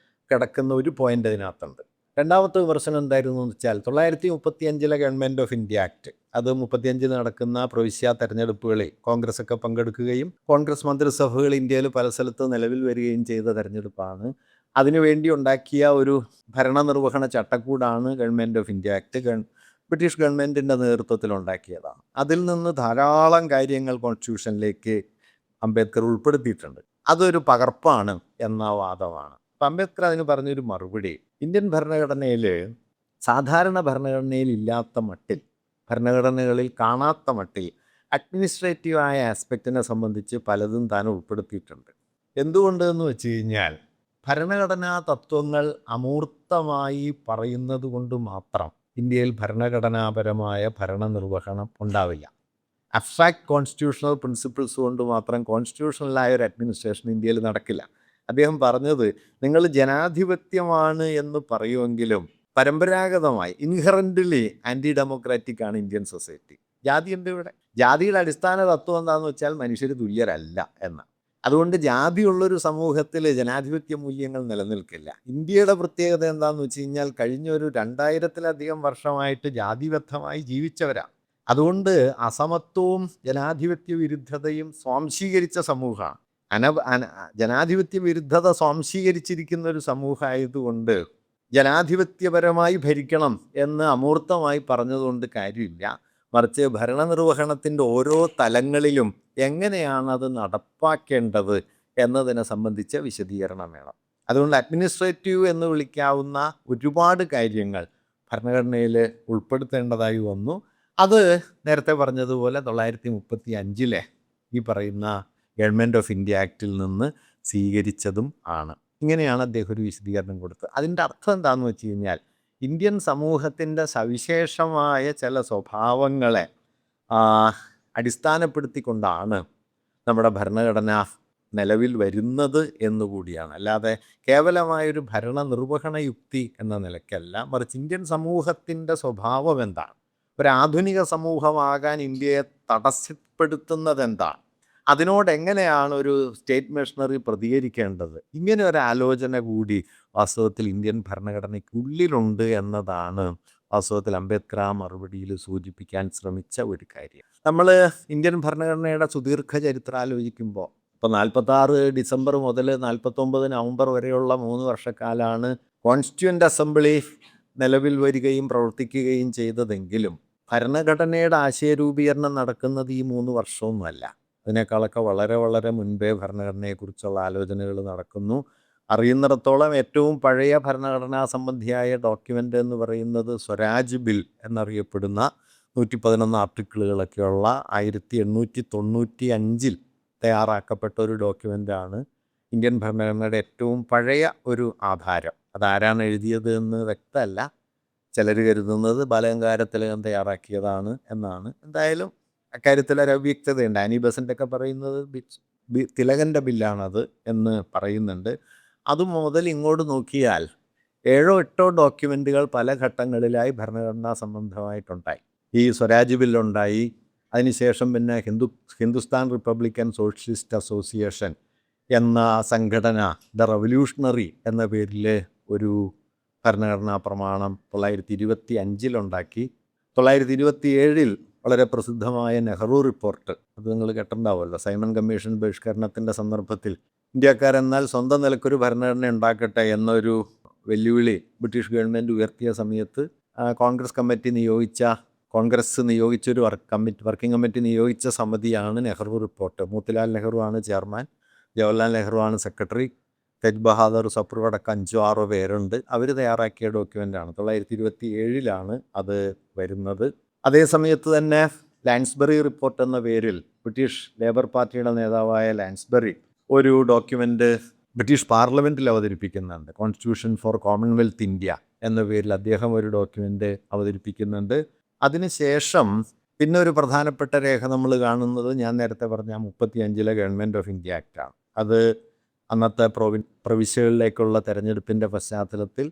കിടക്കുന്ന ഒരു പോയിൻ്റ് അതിനകത്തുണ്ട്. രണ്ടാമത്തെ വിമർശനം എന്തായിരുന്നു എന്ന് വെച്ചാൽ 1935 ഗവൺമെൻറ് ഓഫ് ഇന്ത്യ ആക്ട്, അത് 35 നടക്കുന്ന പ്രവിശ്യ തെരഞ്ഞെടുപ്പുകളിൽ കോൺഗ്രസ് ഒക്കെ പങ്കെടുക്കുകയും കോൺഗ്രസ് മന്ത്രിസഭകൾ ഇന്ത്യയിൽ പല സ്ഥലത്ത് നിലവിൽ വരികയും ചെയ്ത തെരഞ്ഞെടുപ്പാണ്. അതിനുവേണ്ടി ഉണ്ടാക്കിയ ഒരു ഭരണനിർവഹണ ചട്ടക്കൂടാണ് government of India act. British ഗവൺമെൻറ്റിൻ്റെ നേതൃത്വത്തിൽ ഉണ്ടാക്കിയതാണ്. അതിൽ നിന്ന് ധാരാളം കാര്യങ്ങൾ കോൺസ്റ്റിറ്റ്യൂഷനിലേക്ക് അംബേദ്കർ ഉൾപ്പെടുത്തിയിട്ടുണ്ട്. അതൊരു പകർപ്പാണ് എന്ന വാദമാണ്. അപ്പം അംബേദ്കർ അതിന് പറഞ്ഞൊരു മറുപടി, ഇന്ത്യൻ ഭരണഘടനയിൽ സാധാരണ ഭരണഘടനയിൽ ഇല്ലാത്ത മട്ടിൽ, ഭരണഘടനകളിൽ കാണാത്ത മട്ടിൽ അഡ്മിനിസ്ട്രേറ്റീവായ ആസ്പെക്റ്റിനെ സംബന്ധിച്ച് പലതും താൻ ഉൾപ്പെടുത്തിയിട്ടുണ്ട്. എന്തുകൊണ്ടെന്ന് വെച്ച് കഴിഞ്ഞാൽ ഭരണഘടനാ തത്വങ്ങൾ അമൂർത്തമായി പറയുന്നത് കൊണ്ട് മാത്രം ഇന്ത്യയിൽ ഭരണഘടനാപരമായ ഭരണനിർവഹണം ഉണ്ടാവില്ല. അബ്സ്ട്രാക്ട് കോൺസ്റ്റിറ്റ്യൂഷണൽ പ്രിൻസിപ്പിൾസ് കൊണ്ട് മാത്രം കോൺസ്റ്റിറ്റ്യൂഷണലായ ഒരു അഡ്മിനിസ്ട്രേഷൻ ഇന്ത്യയിൽ നടക്കില്ല. അദ്ദേഹം പറഞ്ഞത്, നിങ്ങൾ ജനാധിപത്യമാണ് എന്ന് പറയുമെങ്കിലും പരമ്പരാഗതമായി ഇൻഹറൻ്റ്ലി ആൻറ്റി ഡെമോക്രാറ്റിക് ആണ് ഇന്ത്യൻ സൊസൈറ്റി. ജാതി ഉണ്ട് ഇവിടെ. ജാതിയുടെ അടിസ്ഥാന തത്വം എന്താണെന്ന് വെച്ചാൽ മനുഷ്യർ തുല്യരല്ല എന്ന്. അതുകൊണ്ട് ജാതിയുള്ളൊരു സമൂഹത്തിൽ ജനാധിപത്യ മൂല്യങ്ങൾ നിലനിൽക്കില്ല. ഇന്ത്യയുടെ പ്രത്യേകത എന്താണെന്ന് വെച്ച് കഴിഞ്ഞാൽ കഴിഞ്ഞ ഒരു 2000-ലധികം വർഷമായിട്ട് ജാതിബദ്ധമായി ജീവിച്ചവരാണ്. അതുകൊണ്ട് അസമത്വവും ജനാധിപത്യ വിരുദ്ധതയും സ്വാംശീകരിച്ച സമൂഹമാണ്. ജനാധിപത്യ വിരുദ്ധത സ്വാംശീകരിച്ചിരിക്കുന്ന ഒരു സമൂഹമായതുകൊണ്ട് ജനാധിപത്യപരമായി ഭരിക്കണം എന്ന് അമൂർത്തമായി പറഞ്ഞതുകൊണ്ട് കാര്യമില്ല. മറിച്ച് ഭരണനിർവഹണത്തിൻ്റെ ഓരോ തലങ്ങളിലും എങ്ങനെയാണ് അത് നടപ്പാക്കേണ്ടത് എന്നതിനെ സംബന്ധിച്ച വിശദീകരണം വേണം. അതുകൊണ്ട് അഡ്മിനിസ്ട്രേറ്റീവ് എന്ന് വിളിക്കാവുന്ന ഒരുപാട് കാര്യങ്ങൾ ഭരണഘടനയിൽ ഉൾപ്പെടുത്തേണ്ടതായി വന്നു. അത് നേരത്തെ പറഞ്ഞതുപോലെ 1935 ഈ പറയുന്ന ഗവൺമെൻറ് ഓഫ് ഇന്ത്യ ആക്റ്റിൽ നിന്ന് സ്വീകരിച്ചതും ആണ്. ഇങ്ങനെയാണ് അദ്ദേഹം ഒരു വിശദീകരണം കൊടുത്തത്. അതിൻ്റെ അർത്ഥം എന്താണെന്ന് വെച്ച് കഴിഞ്ഞാൽ ഇന്ത്യൻ സമൂഹത്തിൻ്റെ സവിശേഷമായ ചില സ്വഭാവങ്ങളെ അടിസ്ഥാനപ്പെടുത്തിക്കൊണ്ടാണ് നമ്മുടെ ഭരണഘടന നിലവിൽ വരുന്നത് എന്നുകൂടിയാണ്. അല്ലാതെ കേവലമായൊരു ഭരണനിർവഹണ യുക്തി എന്ന നിലയ്ക്കല്ല, മറിച്ച് ഇന്ത്യൻ സമൂഹത്തിൻ്റെ സ്വഭാവം എന്താണ്, ഒരാധുനിക സമൂഹമാകാൻ ഇന്ത്യയെ തടസ്സപ്പെടുത്തുന്നത് എന്താണ്, അതിനോടെങ്ങനെയാണ് ഒരു സ്റ്റേറ്റ് മിഷണറി പ്രതികരിക്കേണ്ടത്, ഇങ്ങനെ ഒരു ആലോചന കൂടി വാസ്തവത്തിൽ ഇന്ത്യൻ ഭരണഘടനയ്ക്കുള്ളിലുണ്ട് എന്നതാണ് വാസ്തവത്തിൽ അംബേദ്കർ ആ മറുപടിയിൽ സൂചിപ്പിക്കാൻ ശ്രമിച്ച ഒരു കാര്യം. നമ്മൾ ഇന്ത്യൻ ഭരണഘടനയുടെ സുദീർഘ ചരിത്രം ആലോചിക്കുമ്പോൾ ഇപ്പോൾ 46 ഡിസംബർ മുതൽ 49 നവംബർ വരെയുള്ള 3 വർഷക്കാലമാണ് കോൺസ്റ്റിറ്റ്യൂവൻ്റ് അസംബ്ലി നിലവിൽ വരികയും പ്രവർത്തിക്കുകയും ചെയ്തതെങ്കിലും ഭരണഘടനയുടെ ആശയരൂപീകരണം നടക്കുന്നത് ഈ 3 വർഷമൊന്നുമല്ല. അതിനേക്കാളൊക്കെ വളരെ വളരെ മുൻപേ ഭരണഘടനയെക്കുറിച്ചുള്ള ആലോചനകൾ നടക്കുന്നു. അറിയുന്നിടത്തോളം ഏറ്റവും പഴയ ഭരണഘടനാ സംബന്ധിയായ ഡോക്യുമെൻ്റ് എന്ന് പറയുന്നത് സ്വരാജ് ബിൽ എന്നറിയപ്പെടുന്ന 111 ആർട്ടിക്കിളുകളൊക്കെയുള്ള 1895 തയ്യാറാക്കപ്പെട്ട ഒരു ഡോക്യുമെൻ്റാണ് ഇന്ത്യൻ ഭരണഘടനയുടെ ഏറ്റവും പഴയ ഒരു ആധാരം. അതാരാണ് എഴുതിയത് എന്ന് വ്യക്തമല്ല. ചിലർ കരുതുന്നത് ബാലഗംഗാധര തിലകൻ തയ്യാറാക്കിയതാണ് എന്നാണ്. എന്തായാലും അക്കാര്യത്തിൽ ഒരു അവ്യക്തതയുണ്ട്. ആനി ബസൻ്റൊക്കെ പറയുന്നത് തിലകൻ്റെ ബില്ലാണത് എന്ന് പറയുന്നുണ്ട്. അതുമുതൽ ഇങ്ങോട്ട് നോക്കിയാൽ 7-8 ഡോക്യുമെൻറ്റുകൾ പല ഘട്ടങ്ങളിലായി ഭരണഘടനാ സംബന്ധമായിട്ടുണ്ടായി. ഈ സ്വരാജ് ബില്ലുണ്ടായി. അതിനുശേഷം പിന്നെ ഹിന്ദുസ്ഥാൻ റിപ്പബ്ലിക്കൻ സോഷ്യലിസ്റ്റ് അസോസിയേഷൻ എന്ന സംഘടന ദ റവല്യൂഷണറി എന്ന പേരിൽ ഒരു ഭരണഘടനാ പ്രമാണം 1925 927 വളരെ പ്രസിദ്ധമായ നെഹ്റു റിപ്പോർട്ട്, അത് നിങ്ങൾ കേട്ടിട്ടുണ്ടാവുമല്ലോ. സൈമൺ കമ്മീഷൻ ബഹിഷ്കരണത്തിൻ്റെ സന്ദർഭത്തിൽ ഇന്ത്യക്കാരെന്നാൽ സ്വന്തം നിലക്കൊരു ഭരണഘടന ഉണ്ടാക്കട്ടെ എന്നൊരു വെല്ലുവിളി ബ്രിട്ടീഷ് ഗവൺമെൻറ് ഉയർത്തിയ സമയത്ത് കോൺഗ്രസ് നിയോഗിച്ചൊരു വർക്കിംഗ് കമ്മിറ്റി നിയോഗിച്ച സമിതിയാണ് നെഹ്റു റിപ്പോർട്ട്. മോത്തിലാൽ നെഹ്റു ആണ് ചെയർമാൻ, ജവഹർലാൽ നെഹ്റു ആണ് സെക്രട്ടറി, തെജ് ബഹാദൂർ സപ്രു അടക്കം 5-6 പേരുണ്ട്. അവർ തയ്യാറാക്കിയ ഡോക്യുമെൻ്റാണ്. 1927 അത് വരുന്നത്. അതേ സമയത്ത് തന്നെ ലാൻസ്ബറി റിപ്പോർട്ട് എന്ന പേരിൽ ബ്രിട്ടീഷ് ലേബർ പാർട്ടിയുടെ നേതാവായ ലാൻസ്ബറി ഒരു ഡോക്യുമെൻ്റ് ബ്രിട്ടീഷ് പാർലമെൻറ്റിൽ അവതരിപ്പിക്കുന്നുണ്ട്. കോൺസ്റ്റിറ്റ്യൂഷൻ ഫോർ കോമൺവെൽത്ത് ഇന്ത്യ എന്ന പേരിൽ അദ്ദേഹം ഒരു ഡോക്യുമെൻ്റ് അവതരിപ്പിക്കുന്നുണ്ട്. അതിനുശേഷം പിന്നെ ഒരു പ്രധാനപ്പെട്ട രേഖ നമ്മൾ കാണുന്നത് ഞാൻ നേരത്തെ പറഞ്ഞ 35 ഗവൺമെൻറ് ഓഫ് ഇന്ത്യ ആക്റ്റാണ്. അത് അന്നത്തെ പ്രവിശ്യകളിലേക്കുള്ള തെരഞ്ഞെടുപ്പിൻ്റെ പശ്ചാത്തലത്തിൽ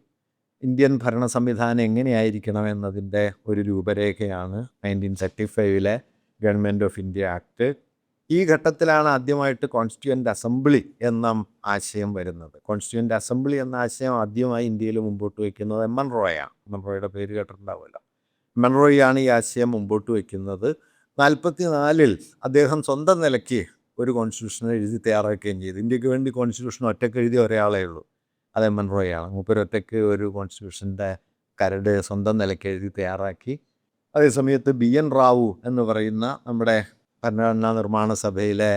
ഇന്ത്യൻ ഭരണ സംവിധാനം എങ്ങനെയായിരിക്കണം എന്നതിൻ്റെ ഒരു രൂപരേഖയാണ് 1935 ഗവൺമെൻറ് ഓഫ് ഇന്ത്യ ആക്ട്. ഈ ഘട്ടത്തിലാണ് ആദ്യമായിട്ട് കോൺസ്റ്റിറ്റ്യൂവൻ്റ് അസംബ്ലി എന്ന ആശയം വരുന്നത്. കോൺസ്റ്റിറ്റ്യൂവൻ്റ് അസംബ്ലി എന്ന ആശയം ആദ്യമായി ഇന്ത്യയിൽ മുമ്പോട്ട് വയ്ക്കുന്നത് എം എൻ റോയാണ്. എം എൻ റോയുടെ പേര് കേട്ടിട്ടുണ്ടാവുമല്ലോ. എം എൻ റോയാണ് ഈ ആശയം മുമ്പോട്ട് വയ്ക്കുന്നത്. 44 അദ്ദേഹം സ്വന്തം നിലയ്ക്ക് ഒരു കോൺസ്റ്റിറ്റ്യൂഷൻ എഴുതി തയ്യാറാക്കുകയും ചെയ്തു. ഇന്ത്യക്ക് വേണ്ടി കോൺസ്റ്റിറ്റ്യൂഷൻ ഒറ്റയ്ക്ക് എഴുതിയ ഒരാളേ ഉള്ളൂ, അത് എം എൻ റോയാണ്. മൂപ്പരൊറ്റയ്ക്ക് ഒരു കോൺസ്റ്റിറ്റ്യൂഷൻ്റെ കരട് സ്വന്തം നിലയ്ക്ക് എഴുതി തയ്യാറാക്കി. അതേസമയത്ത് ബി എൻ റാവു എന്ന് പറയുന്ന നമ്മുടെ ഭരണഘടനാ നിർമ്മാണ സഭയിലെ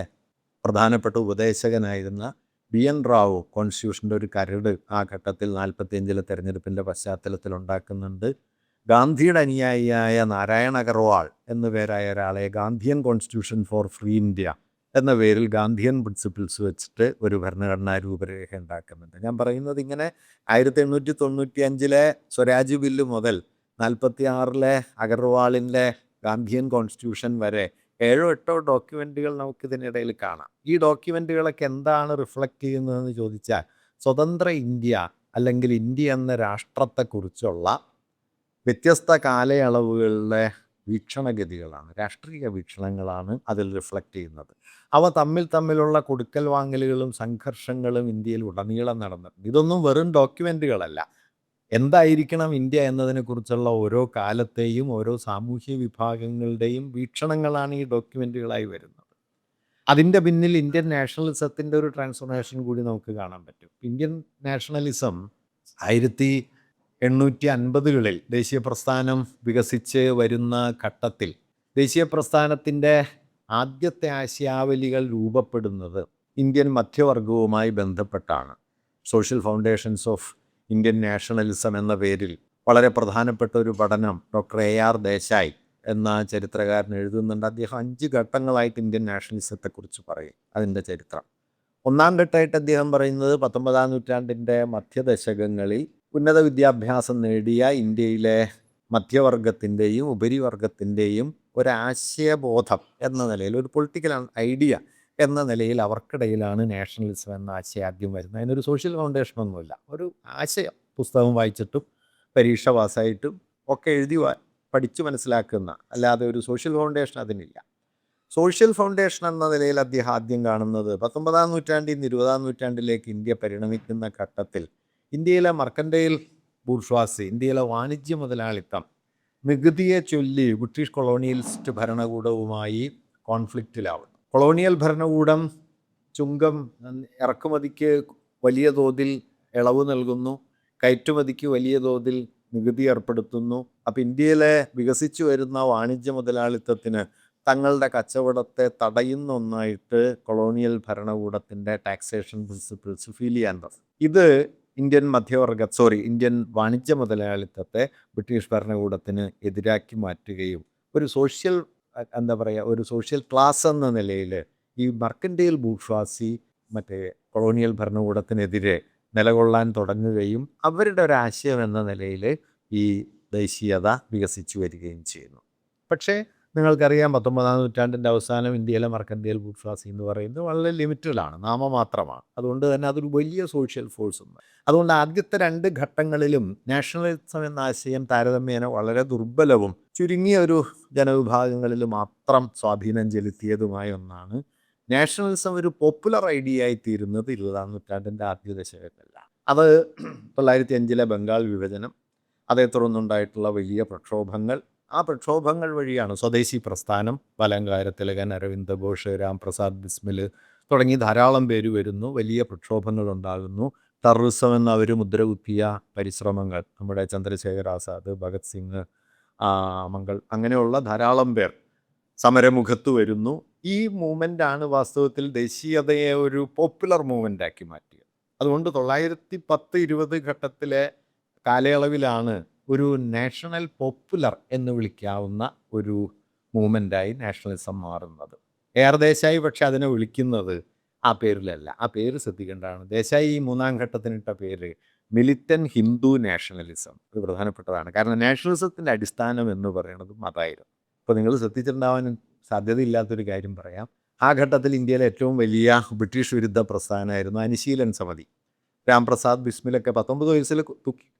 പ്രധാനപ്പെട്ട ഉപദേശകനായിരുന്ന ബി എൻ റാവു കോൺസ്റ്റിറ്റ്യൂഷൻ്റെ ഒരു കരട് ആ ഘട്ടത്തിൽ 45 തെരഞ്ഞെടുപ്പിൻ്റെ പശ്ചാത്തലത്തിൽ ഉണ്ടാക്കുന്നുണ്ട്. ഗാന്ധിയുടെ അനുയായിയായ നാരായൺ അഗർവാൾ എന്നു പേരായ ഒരാളെ Gandhian constitution four free India എന്ന പേരിൽ ഗാന്ധിയൻ പ്രിൻസിപ്പിൾസ് വെച്ചിട്ട് ഒരു ഭരണഘടനാ രൂപരേഖ ഉണ്ടാക്കുന്നുണ്ട്. ഞാൻ പറയുന്നത് ഇങ്ങനെ 1895 സ്വരാജ് ബില്ല് മുതൽ 46 അഗർവാളിൻ്റെ ഗാന്ധിയൻ കോൺസ്റ്റിറ്റ്യൂഷൻ വരെ 7-8 ഡോക്യുമെൻറ്റുകൾ നമുക്കിതിനിടയിൽ കാണാം. ഈ ഡോക്യുമെൻറ്റുകളൊക്കെ എന്താണ് റിഫ്ലക്റ്റ് ചെയ്യുന്നതെന്ന് ചോദിച്ചാൽ സ്വതന്ത്ര ഇന്ത്യ അല്ലെങ്കിൽ ഇന്ത്യ എന്ന രാഷ്ട്രത്തെക്കുറിച്ചുള്ള വ്യത്യസ്ത കാലയളവുകളിലെ വീക്ഷണഗതികളാണ്, രാഷ്ട്രീയ വീക്ഷണങ്ങളാണ് അതിൽ റിഫ്ലക്റ്റ് ചെയ്യുന്നത്. അവ തമ്മിലുള്ള കൊടുക്കൽ വാങ്ങലുകളും സംഘർഷങ്ങളും ഇന്ത്യയിൽ ഉടനീളം നടന്നിട്ടുണ്ട്. ഇതൊന്നും വെറും ഡോക്യുമെൻറ്റുകളല്ല. എന്തായിരിക്കണം ഇന്ത്യ എന്നതിനെക്കുറിച്ചുള്ള ഓരോ കാലത്തെയും ഓരോ സാമൂഹ്യ വിഭാഗങ്ങളുടെയും വീക്ഷണങ്ങളാണ് ഈ ഡോക്യുമെൻറ്റുകളായി വരുന്നത്. അതിൻ്റെ പിന്നിൽ ഇന്ത്യൻ നാഷണലിസത്തിൻ്റെ ഒരു ട്രാൻസ്ഫോർമേഷൻ കൂടി നമുക്ക് കാണാൻ പറ്റും. ഇന്ത്യൻ നാഷണലിസം 1850-കളിൽ ദേശീയ പ്രസ്ഥാനം വികസിച്ച് വരുന്ന ഘട്ടത്തിൽ ദേശീയ പ്രസ്ഥാനത്തിൻ്റെ ആദ്യത്തെ ആശയാവലികൾ രൂപപ്പെടുന്നത് ഇന്ത്യൻ മധ്യവർഗവുമായി ബന്ധപ്പെട്ടാണ്. Social foundations of Indian nationalism എന്ന പേരിൽ വളരെ പ്രധാനപ്പെട്ട ഒരു പഠനം ഡോക്ടർ AR ദേശായി എന്ന ചരിത്രകാരൻ എഴുതുന്നുണ്ട്. അദ്ദേഹം 5 ഘട്ടങ്ങളായിട്ട് ഇന്ത്യൻ നാഷണലിസത്തെക്കുറിച്ച് പറയും. അതിൻ്റെ ചരിത്രം ഒന്നാം ഘട്ടമായിട്ട് അദ്ദേഹം പറയുന്നത് 19-ാം നൂറ്റാണ്ടിൻ്റെ മധ്യദശകങ്ങളിൽ ഉന്നത വിദ്യാഭ്യാസം നേടിയ ഇന്ത്യയിലെ മധ്യവർഗത്തിൻ്റെയും ഉപരിവർഗത്തിൻ്റെയും ഒരാശയബോധം എന്ന നിലയിൽ, ഒരു പൊളിറ്റിക്കൽ ഐഡിയ എന്ന നിലയിൽ അവർക്കിടയിലാണ് നാഷണലിസം എന്ന ആശയം ആദ്യം വരുന്നത്. അതിനൊരു സോഷ്യൽ ഫൗണ്ടേഷനൊന്നുമില്ല. ഒരു ആശയം പുസ്തകം വായിച്ചിട്ടും പരീക്ഷ പാസ്സായിട്ടും ഒക്കെ എഴുതി പഠിച്ചു മനസ്സിലാക്കുന്ന, അല്ലാതെ ഒരു സോഷ്യൽ ഫൗണ്ടേഷൻ അതിനില്ല. സോഷ്യൽ ഫൗണ്ടേഷൻ എന്ന നിലയിൽ അദ്ദേഹം ആദ്യം കാണുന്നത് 19-ാം നൂറ്റാണ്ടിൽ നിന്ന് 20-ാം നൂറ്റാണ്ടിലേക്ക് ഇന്ത്യ പരിണമിക്കുന്ന ഘട്ടത്തിൽ ഇന്ത്യയിലെ മർക്കൻഡൈൽ ബൂർഷ്വാസി, ഇന്ത്യയിലെ വാണിജ്യ മുതലാളിത്തം നികുതിയെ ചൊല്ലി ബ്രിട്ടീഷ് കൊളോണിയലിസ്റ്റ് ഭരണകൂടവുമായി കോൺഫ്ലിക്റ്റിലാവുന്നു. കൊളോണിയൽ ഭരണകൂടം ചുങ്കം, ഇറക്കുമതിക്ക് വലിയ തോതിൽ ഇളവ് നൽകുന്നു, കയറ്റുമതിക്ക് വലിയ തോതിൽ നികുതി ഏർപ്പെടുത്തുന്നു. അപ്പോൾ ഇന്ത്യയിലെ വികസിച്ചു വരുന്ന വാണിജ്യ മുതലാളിത്തത്തിന് തങ്ങളുടെ കച്ചവടത്തെ തടയുന്ന ഒന്നായിട്ട് കൊളോണിയൽ ഭരണകൂടത്തിൻ്റെ ടാക്സേഷൻ പ്രിൻസിപ്പിൾസ് ഫീൽ ചെയ്യാൻ തുടങ്ങി. ഇത് ഇന്ത്യൻ വാണിജ്യ മുതലാളിത്തത്തെ ബ്രിട്ടീഷ് ഭരണകൂടത്തിന് എതിരാക്കി മാറ്റുകയും ഒരു സോഷ്യൽ ഒരു സോഷ്യൽ ക്ലാസ് എന്ന നിലയിൽ ഈ മർക്കൻഡൈൽ ബൂർഷ്വാസി കൊളോണിയൽ ഭരണകൂടത്തിനെതിരെ നിലകൊള്ളാൻ തുടങ്ങുകയും അവരുടെ ഒരു ആശയം എന്ന നിലയിൽ ഈ ദേശീയത വികസിച്ചു വരികയും ചെയ്യുന്നു. പക്ഷേ നിങ്ങൾക്കറിയാം, 19-ാം നൂറ്റാണ്ടിൻ്റെ അവസാനം ഇന്ത്യയിലെ മർക്കൻഡൈൽ ബൂർഷ്വാസി എന്ന് പറയുന്നത് വളരെ ലിമിറ്റഡാണ്, നാമമാത്രമാണ്. അതുകൊണ്ട് തന്നെ അതൊരു വലിയ സോഷ്യൽ ഫോഴ്സ് ഉണ്ട്. അതുകൊണ്ട് ആദ്യത്തെ 2 ഘട്ടങ്ങളിലും നാഷണലിസം എന്ന ആശയം താരതമ്യേന വളരെ ദുർബലവും ചുരുങ്ങിയ ഒരു ജനവിഭാഗങ്ങളിൽ മാത്രം സ്വാധീനം ചെലുത്തിയതുമായ ഒന്നാണ്. നാഷണലിസം ഒരു പോപ്പുലർ ഐഡിയ ആയിത്തീരുന്നത് 20-ാം നൂറ്റാണ്ടിൻ്റെ ആദ്യ ദശകത്തിലല്ല. അത് 1905-ലെ ബംഗാൾ വിഭജനം, അതേ തുടർന്നുണ്ടായിട്ടുള്ള വലിയ പ്രക്ഷോഭങ്ങൾ, ആ പ്രക്ഷോഭങ്ങൾ വഴിയാണ് സ്വദേശി പ്രസ്ഥാനം, ബാലഗംഗാധര തിലകൻ, അരവിന്ദ ഘോഷ്, രാംപ്രസാദ് ബിസ്മിൽ തുടങ്ങി ധാരാളം പേര് വരുന്നു. വലിയ പ്രക്ഷോഭങ്ങൾ ഉണ്ടാകുന്നു. ടെററിസം എന്ന അവർ മുദ്രകുത്തിയ പരിശ്രമങ്ങൾ, നമ്മുടെ ചന്ദ്രശേഖർ ആസാദ്, ഭഗത് സിംഗ്, അങ്ങനെയുള്ള ധാരാളം പേർ സമരമുഖത്ത് വരുന്നു. ഈ മൂവ്മെൻ്റാണ് വാസ്തവത്തിൽ ദേശീയതയെ ഒരു പോപ്പുലർ മൂവ്മെൻ്റാക്കി മാറ്റിയത്. അതുകൊണ്ട് 1910-20 ഘട്ടത്തിലെ കാലയളവിലാണ് ഒരു നാഷണൽ പോപ്പുലർ എന്ന് വിളിക്കാവുന്ന ഒരു മൂവ്മെൻ്റായി നാഷണലിസം മാറുന്നത്. AR ദേശായി പക്ഷെ അതിനെ വിളിക്കുന്നത് ആ പേരിലല്ല. ആ പേര് ശ്രദ്ധിക്കേണ്ടതാണ്. ദേശായി ഈ 3-ാം ഘട്ടത്തിനിട്ട പേര് മിലിറ്റൻ ഹിന്ദു നാഷണലിസം. ഇത് പ്രധാനപ്പെട്ടതാണ്. കാരണം നാഷണലിസത്തിൻ്റെ അടിസ്ഥാനം എന്ന് പറയുന്നത് മതമായിരുന്നു. ഇപ്പോൾ നിങ്ങൾ ശ്രദ്ധിച്ചിട്ടുണ്ടാവാൻ സാധ്യതയില്ലാത്തൊരു കാര്യം പറയാം. ആ ഘട്ടത്തിൽ ഇന്ത്യയിലെ ഏറ്റവും വലിയ ബ്രിട്ടീഷ് വിരുദ്ധ പ്രസ്ഥാനമായിരുന്നു അനുശീലൻ സമിതി. രാംപ്രസാദ് ബിസ്മിലൊക്കെ 19 വയസ്സിൽ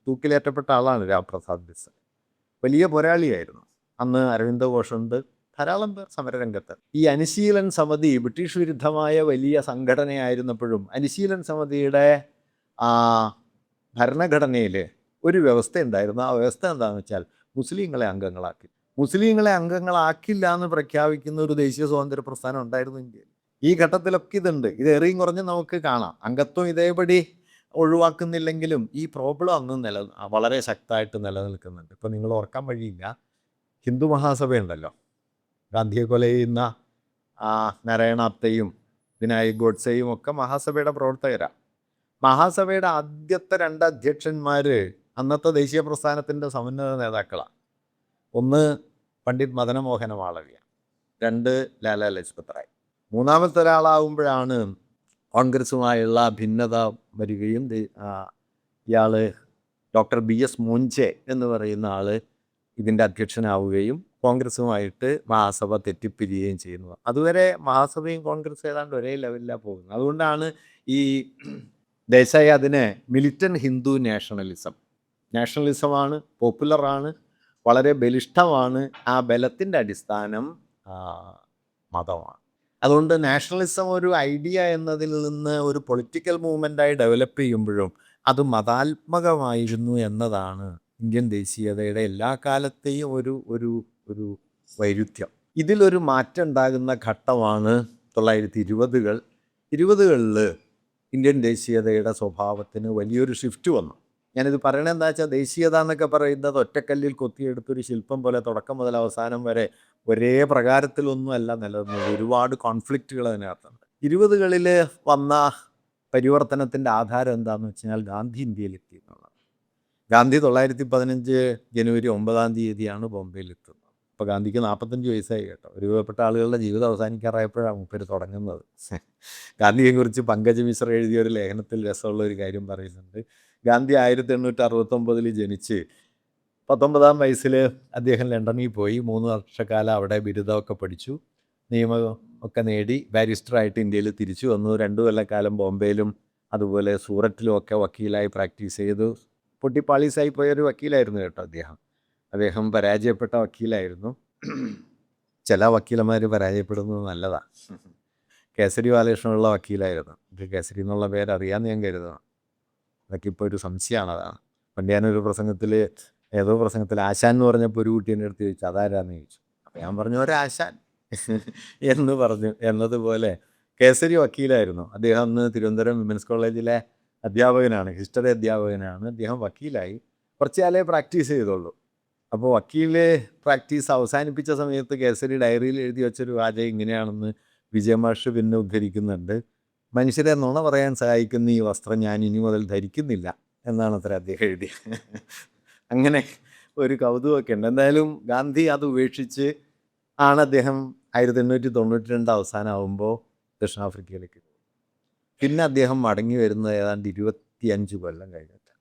തൂക്കിലേറ്റപ്പെട്ട ആളാണ് രാംപ്രസാദ് ബിസ്മിൽ. വലിയ പോരാളിയായിരുന്നു. അന്ന് അരവിന്ദ ഘോഷുണ്ട്, ധാരാളം പേർ സമരരംഗത്ത്. ഈ അനുശീലൻ സമിതി ബ്രിട്ടീഷ് വിരുദ്ധമായ വലിയ സംഘടനയായിരുന്നപ്പോഴും അനുശീലൻ സമിതിയുടെ ഭരണഘടനയിൽ ഒരു വ്യവസ്ഥ ഉണ്ടായിരുന്നു. ആ വ്യവസ്ഥ എന്താണെന്ന് വെച്ചാൽ മുസ്ലിങ്ങളെ അംഗങ്ങളാക്കില്ല എന്ന് പ്രഖ്യാപിക്കുന്ന ഒരു ദേശീയ സ്വാതന്ത്ര്യ പ്രസ്ഥാനം ഉണ്ടായിരുന്നു ഇന്ത്യയിൽ. ഈ ഘട്ടത്തിലൊക്കെ ഇതുണ്ട്. ഇത് ഏറെയും കുറഞ്ഞ് നമുക്ക് കാണാം. അംഗത്വം ഇതേപടി ഒഴിവാക്കുന്നില്ലെങ്കിലും ഈ പ്രോബ്ലം അന്ന് വളരെ ശക്തമായിട്ട് നിലനിൽക്കുന്നുണ്ട്. ഇപ്പോൾ നിങ്ങൾ ഓർക്കാൻ വഴിയില്ല, ഹിന്ദു മഹാസഭയുണ്ടല്ലോ, ഗാന്ധിയെ കൊല ചെയ്യുന്ന നാരായണാപ്തയും വിനായക് ഗോഡ്സെയും ഒക്കെ മഹാസഭയുടെ പ്രവർത്തകരാണ്. മഹാസഭയുടെ ആദ്യത്തെ 2 അധ്യക്ഷന്മാർ അന്നത്തെ ദേശീയ പ്രസ്ഥാനത്തിൻ്റെ സമുന്നത നേതാക്കളാണ്. ഒന്ന് പണ്ഡിറ്റ് മദന മോഹന മാളവ്യ, 2 ലാലാ ലജ്പത് റായ്. മൂന്നാമത്തെ ഒരാളാവുമ്പോഴാണ് കോൺഗ്രസുമായുള്ള ഭിന്നത വരികയും ഇയാൾ ഡോക്ടർ BS മോഞ്ചെ എന്ന് പറയുന്ന ആൾ ഇതിൻ്റെ അധ്യക്ഷനാവുകയും കോൺഗ്രസുമായിട്ട് മഹാസഭ തെറ്റിപ്പിരിയുകയും ചെയ്യുന്നു. അതുവരെ മഹാസഭയും കോൺഗ്രസ് ഏതാണ്ട് ഒരേ ലെവലിലാണ് പോകുന്നത്. അതുകൊണ്ടാണ് ഈ ദേശായി അതിനെ മിലിറ്റൻ ഹിന്ദു നാഷണലിസമാണ്, പോപ്പുലറാണ്, വളരെ ബലിഷ്ഠമാണ്. ആ ബലത്തിൻ്റെ അടിസ്ഥാനം മതമാണ്. അതുകൊണ്ട് നാഷണലിസം ഒരു ഐഡിയ എന്നതിൽ നിന്ന് ഒരു പൊളിറ്റിക്കൽ മൂവ്മെൻ്റായി ഡെവലപ്പ് ചെയ്യുമ്പോഴും അത് മതാത്മകമായിരുന്നു എന്നതാണ് ഇന്ത്യൻ ദേശീയതയുടെ എല്ലാ കാലത്തെയും ഒരു വൈരുദ്ധ്യം. ഇതിലൊരു മാറ്റം ഉണ്ടാകുന്ന ഘട്ടമാണ് 1920-കൾ. 20-കളിൽ ഇന്ത്യൻ ദേശീയതയുടെ സ്വഭാവത്തിന് വലിയൊരു ഷിഫ്റ്റ് വന്നു. ഞാനിത് പറയണത് എന്താ വെച്ചാൽ, ദേശീയത എന്നൊക്കെ പറയുന്നത് ഒറ്റക്കല്ലിൽ കൊത്തിയെടുത്തൊരു ശില്പം പോലെ തുടക്കം മുതൽ അവസാനം വരെ ഒരേ പ്രകാരത്തിലൊന്നും അല്ല നിലനിന്നത്. ഒരുപാട് കോൺഫ്ലിക്റ്റുകൾ അതിനകത്തുണ്ട്. 20-കളിൽ വന്ന പരിവർത്തനത്തിൻ്റെ ആധാരം എന്താണെന്ന് വെച്ച് കഴിഞ്ഞാൽ ഗാന്ധി ഇന്ത്യയിലെത്തി എന്നുള്ളതാണ്. ഗാന്ധി 1915 ജനുവരി 9-ാം തീയതിയാണ് ബോംബെയിലെത്തുന്നത്. അപ്പോൾ ഗാന്ധിക്ക് 45 വയസ്സായി കേട്ടോ. ഒരുപാട് ആളുകളുടെ ജീവിതം അവസാനിക്കാറായപ്പോഴാണ് മൂപ്പര് തുടങ്ങുന്നത്. ഗാന്ധിയെക്കുറിച്ച് പങ്കജ് മിശ്ര എഴുതിയ ഒരു ലേഖനത്തിൽ രസമുള്ള ഒരു കാര്യം പറയുന്നുണ്ട്. ഗാന്ധി 1869 ജനിച്ച് 19-ാം വയസ്സിൽ അദ്ദേഹം ലണ്ടനിൽ പോയി. 3 വർഷക്കാലം അവിടെ ബിരുദമൊക്കെ പഠിച്ചു. നിയമം ഒക്കെ നേടി ബാരിസ്റ്ററായിട്ട് ഇന്ത്യയിൽ തിരിച്ചു വന്നു. 2 കൊല്ലക്കാലം ബോംബെയിലും അതുപോലെ സൂററ്റിലും ഒക്കെ വക്കീലായി പ്രാക്ടീസ് ചെയ്തു. പൊട്ടിപ്പാളീസായി പോയൊരു വക്കീലായിരുന്നു കേട്ടോ അദ്ദേഹം. അദ്ദേഹം പരാജയപ്പെട്ട വക്കീലായിരുന്നു. ചില വക്കീലന്മാർ പരാജയപ്പെടുന്നത് നല്ലതാണ്. കേസരി ബാലകൃഷ്ണനുള്ള വക്കീലായിരുന്നു. ഇത് കേസരി എന്നുള്ള പേര് അറിയാമെന്ന് ഞാൻ കരുതണം. അതൊക്കെ ഇപ്പോൾ ഒരു സംശയമാണ്. അതാണ് പണ്ട് ഞാനൊരു പ്രസംഗത്തിൽ ഏതോ പ്രസംഗത്തിൽ ആശാൻ എന്ന് പറഞ്ഞപ്പോൾ ഒരു കുട്ടി എൻ്റെ അടുത്ത് ചോദിച്ചു അതാരാന്ന് ചോദിച്ചു. അപ്പോൾ ഞാൻ പറഞ്ഞു ഒരാശാൻ എന്ന് പറഞ്ഞു. എന്നതുപോലെ കേസരി വക്കീലായിരുന്നു. അദ്ദേഹം അന്ന് തിരുവനന്തപുരം വിമൻസ് കോളേജിലെ അധ്യാപകനാണ്, ഹിസ്റ്ററി അധ്യാപകനാണ്. അദ്ദേഹം വക്കീലായി കുറച്ച് കാലേ പ്രാക്ടീസ് ചെയ്തുള്ളൂ. അപ്പോൾ വക്കീല് പ്രാക്ടീസ് അവസാനിപ്പിച്ച സമയത്ത് കേസരി ഡയറിയിൽ എഴുതി വെച്ചൊരു വാചകം ഇങ്ങനെയാണെന്ന് വിജയമാഷ് പിന്നെ ഉദ്ധരിക്കുന്നുണ്ട്. മനുഷ്യരെ നുണ പറയാൻ സഹായിക്കുന്ന ഈ വസ്ത്രം ഞാൻ ഇനി മുതൽ ധരിക്കുന്നില്ല എന്നാണ് അത്ര അദ്ദേഹം എഴുതിയത്. അങ്ങനെ ഒരു കൗതുകമൊക്കെ ഉണ്ട്. എന്തായാലും ഗാന്ധി അത് ഉപേക്ഷിച്ച് ആണ് അദ്ദേഹം 1892 അവസാനമാകുമ്പോൾ ദക്ഷിണാഫ്രിക്കയിലേക്ക് പോയി. പിന്നെ അദ്ദേഹം മടങ്ങി വരുന്നത് ഏതാണ്ട് 25 കൊല്ലം കഴിഞ്ഞിട്ട്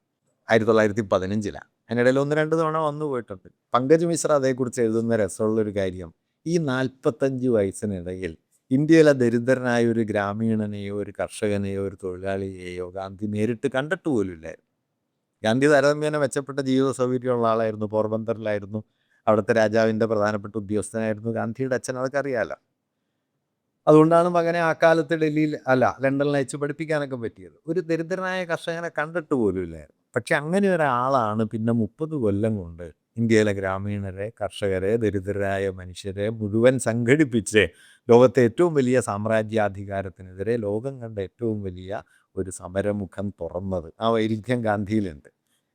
1915. അതിനിടയിൽ 1-2 തവണ വന്നു പോയിട്ടുണ്ട്. പങ്കജ് മിശ്ര അതേക്കുറിച്ച് എഴുതുന്ന രസമുള്ളൊരു കാര്യം, ഈ 45 വയസ്സിനിടയിൽ ഇന്ത്യയിലെ ദരിദ്രനായ ഒരു ഗ്രാമീണനെയോ ഒരു കർഷകനെയോ ഒരു തൊഴിലാളിയെയോ ഗാന്ധി നേരിട്ട് കണ്ടിട്ട് പോലുമില്ലായിരുന്നു. ഗാന്ധി താരതമ്യേന മെച്ചപ്പെട്ട ജീവിത സൗകര്യമുള്ള ആളായിരുന്നു. പോർബന്തറിലായിരുന്നു, അവിടുത്തെ രാജാവിൻ്റെ പ്രധാനപ്പെട്ട ഉദ്യോഗസ്ഥനായിരുന്നു ഗാന്ധിയുടെ അച്ഛൻ. അതൊക്കെ അറിയാമല്ലോ. അതുകൊണ്ടാണ് മകനെ ആ കാലത്ത് ലണ്ടനിൽ അയച്ച് പഠിപ്പിക്കാനൊക്കെ പറ്റിയത്. ഒരു ദരിദ്രനായ കർഷകനെ കണ്ടിട്ട് പോലുമില്ലായിരുന്നു. പക്ഷെ അങ്ങനെ ഒരാളാണ് പിന്നെ 30 കൊല്ലം കൊണ്ട് ഇന്ത്യയിലെ ഗ്രാമീണരെ, കർഷകരെ, ദരിദ്രരായ മനുഷ്യരെ മുഴുവൻ സംഘടിപ്പിച്ച് ലോകത്തെ ഏറ്റവും വലിയ സാമ്രാജ്യാധികാരത്തിനെതിരെ ലോകം കണ്ട ഏറ്റവും വലിയ ഒരു സമരമുഖം തുറന്നത്. ആ വൈരുദ്ധ്യം ഗാന്ധിയിലുണ്ട്.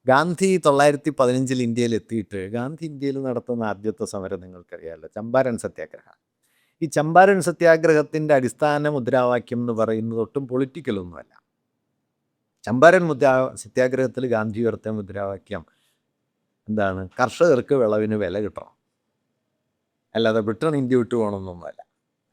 ഗാന്ധി 1915 ഇന്ത്യയിൽ എത്തിയിട്ട് ഗാന്ധി ഇന്ത്യയിൽ നടത്തുന്ന ആദ്യത്തെ സമരം നിങ്ങൾക്കറിയാമല്ലോ, ചമ്പാരൻ സത്യാഗ്രഹം. ഈ ചമ്പാരൻ സത്യാഗ്രഹത്തിൻ്റെ അടിസ്ഥാന മുദ്രാവാക്യം എന്ന് പറയുന്നത് ഒട്ടും പൊളിറ്റിക്കലൊന്നുമല്ല. ചമ്പാരൻ സത്യാഗ്രഹത്തിൽ ഗാന്ധി ഉയർത്തിയ മുദ്രാവാക്യം എന്താണ്? കർഷകർക്ക് വിളവിന് വില കിട്ടണം, അല്ലാതെ ബ്രിട്ടൻ ഇന്ത്യ വിട്ടു പോകണമെന്നൊന്നുമല്ല.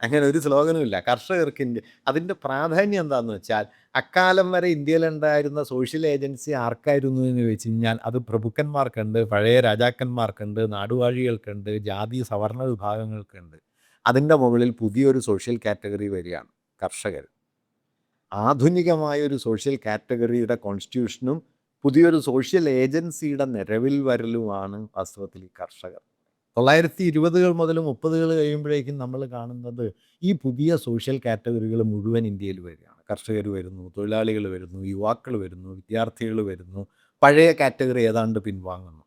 അങ്ങനെ ഒരു സ്ലോഗനും ഇല്ല. കർഷകർക്ക് ഇന്ത്യ. അതിൻ്റെ പ്രാധാന്യം എന്താണെന്ന് വെച്ചാൽ, അക്കാലം വരെ ഇന്ത്യയിലുണ്ടായിരുന്ന സോഷ്യൽ ഏജൻസി ആർക്കായിരുന്നു എന്ന് ചോദിച്ചു കഴിഞ്ഞാൽ അത് പ്രഭുക്കന്മാർക്കുണ്ട്, പഴയ രാജാക്കന്മാർക്കുണ്ട്, നാടുവാഴികൾക്കുണ്ട്, ജാതി സവർണ വിഭാഗങ്ങൾക്കുണ്ട്. അതിൻ്റെ മുകളിൽ പുതിയൊരു സോഷ്യൽ കാറ്റഗറി വരികയാണ്, കർഷകർ. ആധുനികമായൊരു സോഷ്യൽ കാറ്റഗറിയുടെ കോൺസ്റ്റിറ്റ്യൂഷനും പുതിയൊരു സോഷ്യൽ ഏജൻസിയുടെ നിലവിൽ വരലുമാണ് വാസ്തവത്തിൽ ഈ കർഷകർ. 1920 മുതൽ 30 കഴിയുമ്പോഴേക്കും നമ്മൾ കാണുന്നത് ഈ പുതിയ സോഷ്യൽ കാറ്റഗറികൾ മുഴുവൻ ഇന്ത്യയിൽ വരികയാണ്. കർഷകർ വരുന്നു, തൊഴിലാളികൾ വരുന്നു, യുവാക്കൾ വരുന്നു, വിദ്യാർത്ഥികൾ വരുന്നു. പഴയ കാറ്റഗറി ഏതാണ്ട് പിൻവാങ്ങുന്നു.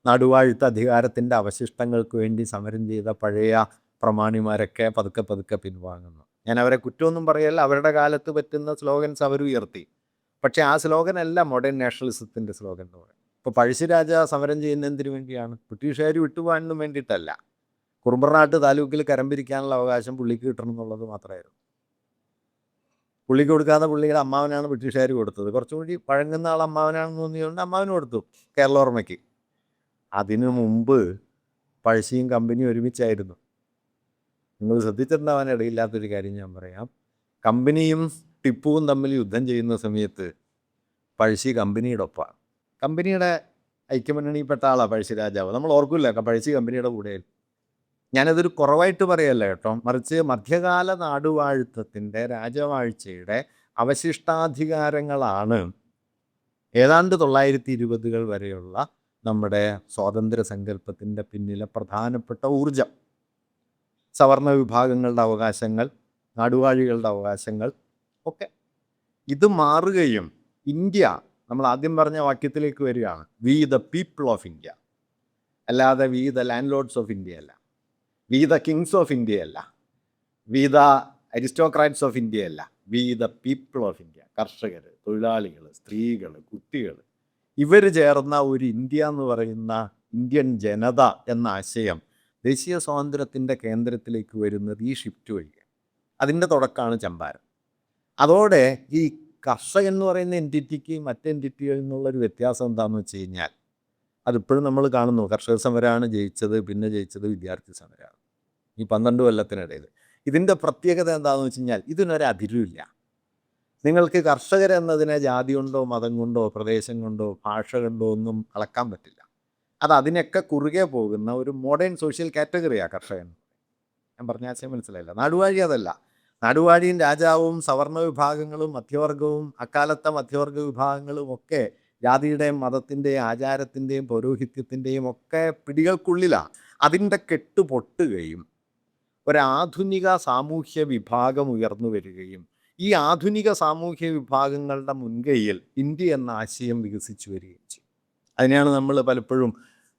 നടുവാഴ്ത്ത അധികാരത്തിൻ്റെ അവശിഷ്ടങ്ങൾക്ക് വേണ്ടി സമരം ചെയ്ത പഴയ പ്രമാണിമാരൊക്കെ പതുക്കെ പതുക്കെ പിൻവാങ്ങുന്നു. ഞാൻ അവരെ കുറ്റമൊന്നും പറയല്ല, അവരുടെ കാലത്ത് പറ്റുന്ന സ്ലോഗൻസ് അവർ ഉയർത്തി. പക്ഷേ ആ സ്ലോഗനല്ല മോഡേൺ നാഷണലിസത്തിൻ്റെ സ്ലോഗൻ എന്ന് പറയുന്നത്. ഇപ്പോൾ പഴശ്ശിരാജ സമരം ചെയ്യുന്ന എന്തിനു വേണ്ടിയാണ്? ബ്രിട്ടീഷുകാർ വിട്ടുപോകാനൊന്നും വേണ്ടിയിട്ടല്ല. കുറുമ്പനാട്ട് താലൂക്കിൽ കരം പിരിക്കാനുള്ള അവകാശം പുള്ളിക്ക് കിട്ടണം എന്നുള്ളത് മാത്രമായിരുന്നു. പുള്ളിക്ക് കൊടുക്കാതെ പുള്ളിയുടെ അമ്മാവനാണ് ബ്രിട്ടീഷുകാർ കൊടുത്തത്. കുറച്ചുകൂടി പഴങ്ങുന്ന ആൾ അമ്മാവനാണെന്ന് തോന്നിയതുകൊണ്ട് അമ്മാവന് കൊടുത്തു, കേരളോർമ്മയ്ക്ക്. അതിനു മുമ്പ് പഴശ്ശിയും കമ്പനിയും ഒരുമിച്ചായിരുന്നു. നിങ്ങൾ ശ്രദ്ധിച്ചിട്ടുണ്ടാവാൻ ഇടയില്ലാത്തൊരു കാര്യം ഞാൻ പറയാം. കമ്പനിയും ടിപ്പുവും തമ്മിൽ യുദ്ധം ചെയ്യുന്ന സമയത്ത് പഴശ്ശി കമ്പനിയുടെ ഒപ്പമാണ്. കമ്പനിയുടെ ഐക്യമുന്നണിയിൽപ്പെട്ട ആളാണ് പഴശ്ശി രാജാവ്. നമ്മൾ ഓർക്കില്ല, പഴശ്ശി കമ്പനിയുടെ കൂടെയായിരുന്നു. ഞാനതൊരു കുറവായിട്ട് പറയല്ല കേട്ടോ, മറിച്ച് മധ്യകാല നാടുവാഴ്ത്തത്തിൻ്റെ, രാജവാഴ്ചയുടെ അവശിഷ്ടാധികാരങ്ങളാണ് ഏതാണ്ട് 1920 വരെയുള്ള നമ്മുടെ സ്വാതന്ത്ര്യ സങ്കല്പത്തിൻ്റെ പിന്നിലെ പ്രധാനപ്പെട്ട ഊർജം. സവർണ വിഭാഗങ്ങളുടെ അവകാശങ്ങൾ, നാടുവാഴികളുടെ അവകാശങ്ങൾ ഒക്കെ. ഇത് മാറുകയും ഇന്ത്യ, നമ്മൾ ആദ്യം പറഞ്ഞ വാക്യത്തിലേക്ക് വരികയാണ്, we the people of India, അല്ലാതെ we the landlords of India അല്ല, we the kings of India അല്ല, we the aristocrats of India അല്ല, we the people of India. കർഷകർ, തൊഴിലാളികൾ, സ്ത്രീകൾ, കുട്ടികൾ, ഇവർ ചേർന്ന ഒരു ഇന്ത്യ എന്ന് പറയുന്ന ഇന്ത്യൻ ജനത എന്ന ആശയം ദേശീയ സ്വാതന്ത്ര്യത്തിൻ്റെ കേന്ദ്രത്തിലേക്ക് വരുന്നത് ഈ ഷിഫ്റ്റ് വഴിയാണ്. അതിൻ്റെ തുടക്കമാണ് ചമ്പാരൻ. അതോടെ ഈ കർഷകൻ എന്ന് പറയുന്ന എൻറ്റിറ്റിക്ക് മറ്റ് എൻറ്റിറ്റികളിൽ നിന്നുള്ളൊരു വ്യത്യാസം എന്താണെന്ന് വെച്ച് കഴിഞ്ഞാൽ, അതിപ്പോഴും നമ്മൾ കാണുന്നു. കർഷക സമരമാണ് ജയിച്ചത്, പിന്നെ ജയിച്ചത് വിദ്യാർത്ഥി സമരമാണ് ഈ 12 കൊല്ലത്തിനിടയിൽ. ഇതിൻ്റെ പ്രത്യേകത എന്താണെന്ന് വെച്ച് കഴിഞ്ഞാൽ, ഇതിനൊരതിരുമില്ല. നിങ്ങൾക്ക് കർഷകരെന്നതിനെ ജാതി കൊണ്ടോ മതം കൊണ്ടോ പ്രദേശം കൊണ്ടോ ഭാഷ കൊണ്ടോ ഒന്നും അളക്കാൻ പറ്റില്ല. അത് അതിനൊക്കെ കുറുകെ പോകുന്ന ഒരു മോഡേൺ സോഷ്യൽ കാറ്റഗറിയാണ് കർഷകൻ. ഞാൻ പറഞ്ഞ ആശയം മനസ്സിലായില്ല. നാടുവാഴി അതല്ല. നാടുവാഴിയും രാജാവും സവർണ വിഭാഗങ്ങളും മധ്യവർഗവും അക്കാലത്തെ മധ്യവർഗ വിഭാഗങ്ങളും ഒക്കെ ജാതിയുടെയും മതത്തിൻ്റെയും ആചാരത്തിൻ്റെയും പൗരോഹിത്യത്തിൻ്റെയും ഒക്കെ പിടികൾക്കുള്ളിലാണ്. അതിൻ്റെ കെട്ട് പൊട്ടുകയും ഒരാധുനിക സാമൂഹ്യ വിഭാഗം ഉയർന്നു വരികയും ഈ ആധുനിക സാമൂഹ്യ വിഭാഗങ്ങളുടെ മുൻകൈയിൽ ഇന്ത്യ എന്ന ആശയം വികസിച്ചു വരികയും ചെയ്യും. അതിനെയാണ് നമ്മൾ പലപ്പോഴും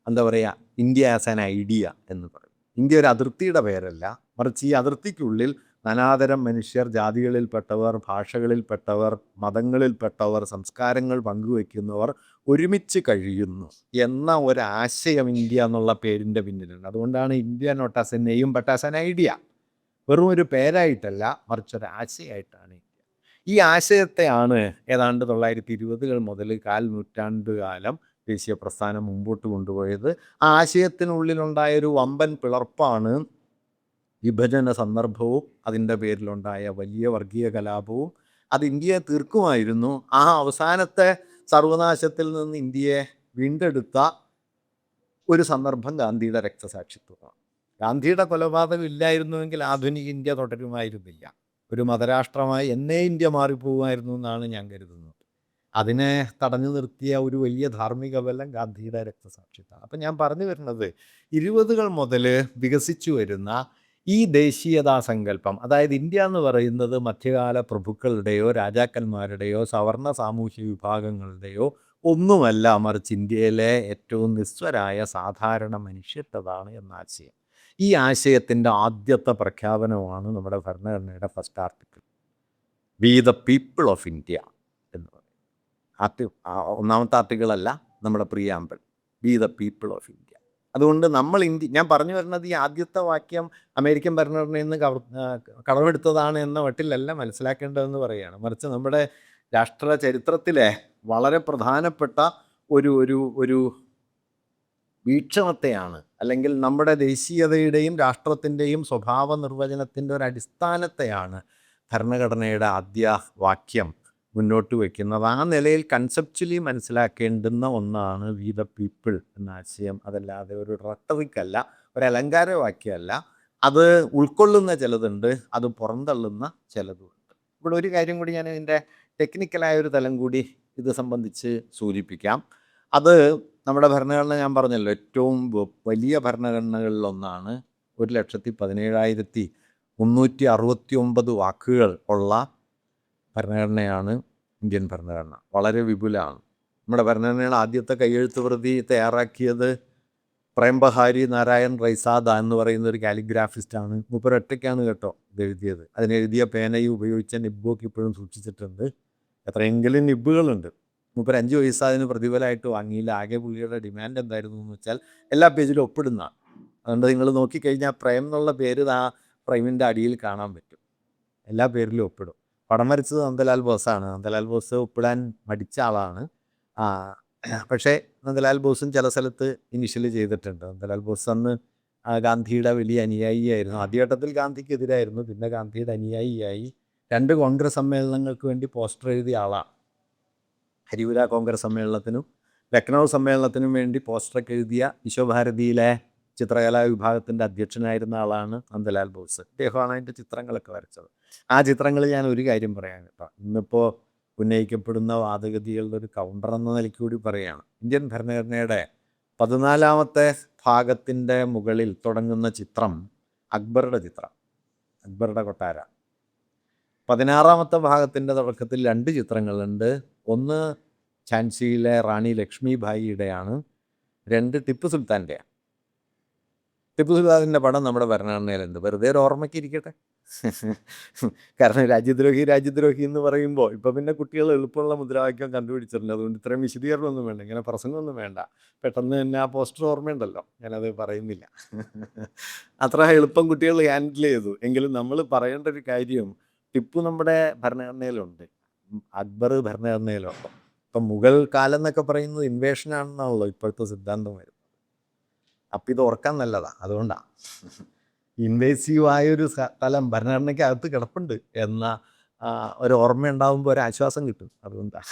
എന്താ പറയുക, ഇന്ത്യ ആസ് ആൻ ഐഡിയ എന്ന് പറയും. ഇന്ത്യ ഒരു അതിർത്തിയുടെ പേരല്ല, മറിച്ച് ഈ അതിർത്തിക്കുള്ളിൽ നാനാതരം മനുഷ്യർ, ജാതികളിൽപ്പെട്ടവർ, ഭാഷകളിൽപ്പെട്ടവർ, മതങ്ങളിൽപ്പെട്ടവർ, സംസ്കാരങ്ങൾ പങ്കുവയ്ക്കുന്നവർ ഒരുമിച്ച് കഴിയുന്നു എന്ന ഒരാശയം ഇന്ത്യ എന്നുള്ള പേരിൻ്റെ പിന്നിലുണ്ട്. അതുകൊണ്ടാണ് India not as a name but as an idea. വെറും ഒരു പേരായിട്ടല്ല, മറിച്ചൊരാശയമായിട്ടാണ് ഇന്ത്യ. ഈ ആശയത്തെയാണ് ഏതാണ്ട് 1920-കൾ മുതൽ കാൽ നൂറ്റാണ്ട് കാലം ദേശീയ പ്രസ്ഥാനം മുമ്പോട്ട് കൊണ്ടുപോയത്. ആ ആശയത്തിനുള്ളിലുണ്ടായൊരു വമ്പൻ പിളർപ്പാണ് വിഭജന സന്ദർഭവും അതിൻ്റെ പേരിലുണ്ടായ വലിയ വർഗീയ കലാപവും. അത് ഇന്ത്യയെ തീർക്കുമായിരുന്നു. ആ അവസാനത്തെ സർവനാശത്തിൽ നിന്ന് ഇന്ത്യയെ വീണ്ടെടുത്ത ഒരു സന്ദർഭം ഗാന്ധിയുടെ രക്തസാക്ഷിത്വമാണ്. ഗാന്ധിയുടെ കൊലപാതകം ഇല്ലായിരുന്നുവെങ്കിൽ ആധുനിക ഇന്ത്യ തുടരുമായിരുന്നില്ല. ഒരു മതരാഷ്ട്രമായി എന്നേ ഇന്ത്യ മാറിപ്പോകുമായിരുന്നു എന്നാണ് ഞാൻ കരുതുന്നത്. അതിനെ തടഞ്ഞു നിർത്തിയ ഒരു വലിയ ധാർമ്മിക ബലം ഗാന്ധിയുടെ രക്തസാക്ഷിത്വമാണ്. അപ്പം ഞാൻ പറഞ്ഞു വരുന്നത് 20-കൾ മുതൽ വികസിച്ചു വരുന്ന ഈ ദേശീയതാ സങ്കല്പം, അതായത് ഇന്ത്യ എന്ന് പറയുന്നത് മധ്യകാല പ്രഭുക്കളുടെയോ രാജാക്കന്മാരുടെയോ സവർണ സാമൂഹ്യ വിഭാഗങ്ങളുടെയോ ഒന്നുമല്ല, മറിച്ച് ഇന്ത്യയിലെ ഏറ്റവും നിസ്വരായ സാധാരണ മനുഷ്യത്വതാണ് എന്ന ആശയം. ഈ ആശയത്തിൻ്റെ ആദ്യത്തെ പ്രഖ്യാപനമാണ് നമ്മുടെ ഭരണഘടനയുടെ first article, V the people of India എന്ന് പറയും. ഒന്നാമത്തെ ആർട്ടിക്കിളല്ല, നമ്മുടെ preamble, V the people of India. അതുകൊണ്ട് നമ്മൾ ഞാൻ പറഞ്ഞു വരുന്നത് ഈ ആദ്യത്തെ വാക്യം അമേരിക്കൻ ഭരണഘടനയിൽ നിന്ന് കടമെടുത്തതാണ് എന്ന മട്ടിലല്ല മനസ്സിലാക്കേണ്ടതെന്ന് പറയുകയാണ്. മറിച്ച് നമ്മുടെ രാഷ്ട്ര ചരിത്രത്തിലെ വളരെ പ്രധാനപ്പെട്ട ഒരു ഒരു ഒരു വീക്ഷണത്തെയാണ്, അല്ലെങ്കിൽ നമ്മുടെ ദേശീയതയുടെയും രാഷ്ട്രത്തിൻ്റെയും സ്വഭാവ നിർവചനത്തിൻ്റെ ഒരു അടിസ്ഥാനത്തെയാണ് ഭരണഘടനയുടെ ആദ്യ വാക്യം മുന്നോട്ട് വയ്ക്കുന്നത്. ആ നിലയിൽ കൺസെപ്ച്വലി മനസ്സിലാക്കേണ്ടുന്ന ഒന്നാണ് വി ദ പീപ്പിൾ എന്ന ആശയം. അതല്ലാതെ ഒരു റട്ടറിക്കല്ല, ഒരു അലങ്കാര വാക്യമല്ല. അത് ഉൾക്കൊള്ളുന്ന ചിലതുണ്ട്, അത് പുറന്തള്ളുന്ന ചിലതുണ്ട്. ഇവിടെ ഒരു കാര്യം കൂടി ഞാൻ ഇതിൻ്റെ ടെക്നിക്കലായ ഒരു തലം കൂടി ഇത് സംബന്ധിച്ച് സൂചിപ്പിക്കാം. അത് നമ്മുടെ ഭരണഘടന, ഞാൻ പറഞ്ഞല്ലോ, ഏറ്റവും വലിയ ഭരണഘടനകളിലൊന്നാണ്. 1,17,369 വാക്കുകൾ ഉള്ള ഭരണഘടനയാണ് ഇന്ത്യൻ ഭരണഘടന. വളരെ വിപുലമാണ്. നമ്മുടെ ഭരണഘടനയുടെ ആദ്യത്തെ കയ്യെഴുത്ത് പ്രതി തയ്യാറാക്കിയത് പ്രേംബഹാരി നാരായൺ റൈസാദ എന്ന് പറയുന്ന ഒരു കാലിഗ്രാഫിസ്റ്റാണ്. മൂപ്പരൊറ്റയ്ക്കാണ് കേട്ടോ ഇത് എഴുതിയത്. അതിനെഴുതിയ പേനയും ഉപയോഗിച്ച നിബ്ബൊക്കെ ഇപ്പോഴും സൂക്ഷിച്ചിട്ടുണ്ട്. എത്രയെങ്കിലും നിബ്ബുകളുണ്ട്. മൂപ്പർ 5 പൈസ അതിന് പ്രതിഫലമായിട്ട് വാങ്ങിയില്ല. ആകെ പുള്ളിയുടെ ഡിമാൻഡ് എന്തായിരുന്നു എന്ന് വെച്ചാൽ എല്ലാ പേജിലും ഒപ്പിടുന്ന. അതുകൊണ്ട് നിങ്ങൾ നോക്കിക്കഴിഞ്ഞാൽ പ്രേം എന്നുള്ള പേര് ആ പ്രേമിൻ്റെ അടിയിൽ കാണാൻ പറ്റും. എല്ലാ പേരിലും ഒപ്പിടും. പടം വരച്ചത് നന്ദലാൽ ബോസാണ്. നന്ദലാൽ ബോസ് ഒപ്പിടാൻ മടിച്ച ആളാണ്. പക്ഷേ നന്ദലാൽ ബോസും ചില സ്ഥലത്ത് ഇനിഷ്യൽ ചെയ്തിട്ടുണ്ട്. നന്ദലാൽ ബോസ് അന്ന് ഗാന്ധിയുടെ വലിയ അനുയായിയായിരുന്നു. ആദ്യഘട്ടത്തിൽ ഗാന്ധിക്കെതിരായിരുന്നു, പിന്നെ ഗാന്ധിയുടെ അനുയായിയായി. 2 കോൺഗ്രസ് സമ്മേളനങ്ങൾക്ക് വേണ്ടി പോസ്റ്റർ എഴുതിയ ആളാണ്. ഹരിപുര കോൺഗ്രസ് സമ്മേളനത്തിനും ലക്നൗ സമ്മേളനത്തിനും വേണ്ടി പോസ്റ്ററൊക്കെ എഴുതിയ വിശ്വഭാരതിയിലെ ചിത്രകലാ വിഭാഗത്തിൻ്റെ അധ്യക്ഷനായിരുന്ന ആളാണ് നന്ദലാൽ ബോസ്. അദ്ദേഹമാണ് അതിൻ്റെ ചിത്രങ്ങളൊക്കെ വരച്ചത്. ആ ചിത്രങ്ങൾ ഞാൻ ഒരു കാര്യം പറയാൻ കേട്ടോ, ഇന്നിപ്പോൾ ഉന്നയിക്കപ്പെടുന്ന വാദഗതികളുടെ ഒരു കൗണ്ടർ എന്ന നിലയ്ക്ക് കൂടി പറയുകയാണ്. ഇന്ത്യൻ ഭരണഘടനയുടെ 14-ാമത്തെ ഭാഗത്തിൻ്റെ മുകളിൽ തുടങ്ങുന്ന ചിത്രം അക്ബറുടെ ചിത്രം, അക്ബറുടെ കൊട്ടാര. 16-ാമത്തെ ഭാഗത്തിൻ്റെ തുടക്കത്തിൽ 2 ചിത്രങ്ങളുണ്ട്. ഒന്ന് ഝാൻസിയിലെ റാണി ലക്ഷ്മിഭായിയുടെയാണ്, 2 ടിപ്പു സുൽത്താൻ്റെയാണ്. ടിപ്പു സുൽത്താൻ്റെ പടം നമ്മുടെ ഭരണഘടനയിലുണ്ട്. വെറുതെ ഒരു ഓർമ്മയ്ക്ക് ഇരിക്കട്ടെ. കാരണം രാജ്യദ്രോഹി എന്ന് പറയുമ്പോൾ ഇപ്പം പിന്നെ കുട്ടികൾ എളുപ്പമുള്ള മുദ്രാവാക്യം കണ്ടുപിടിച്ചിട്ടുണ്ട്. അതുകൊണ്ട് ഇത്രയും വിശദീകരണമൊന്നും വേണ്ട, ഇങ്ങനെ പ്രസംഗമൊന്നും വേണ്ട. പെട്ടെന്ന് തന്നെ ആ പോസ്റ്റർ ഓർമ്മയുണ്ടല്ലോ, ഞാനത് പറയുന്നില്ല. അത്ര എളുപ്പം കുട്ടികൾ ഹാൻഡിൽ ചെയ്തു. എങ്കിലും നമ്മൾ പറയേണ്ട ഒരു കാര്യം, ടിപ്പു നമ്മുടെ ഭരണഘടനയിലുണ്ട്, അക്ബർ ഭരണഘടനയിലുണ്ട്. ഇപ്പം മുഗൾ കാലം എന്നൊക്കെ പറയുന്നത് ഇൻവേഷനാണെന്നാണല്ലോ ഇപ്പോഴത്തെ സിദ്ധാന്തം വരുന്നത്. അപ്പം ഇത് ഓർക്കാൻ നല്ലതാണ്. അതുകൊണ്ടാണ് ഇൻവേസീവായൊരു സ്ഥലം ഭരണഘടനയ്ക്ക് അകത്ത് കിടപ്പുണ്ട് എന്ന ഒരു ഓർമ്മ ഉണ്ടാകുമ്പോൾ ഒരു ആശ്വാസം കിട്ടും. അതുകൊണ്ടാണ്.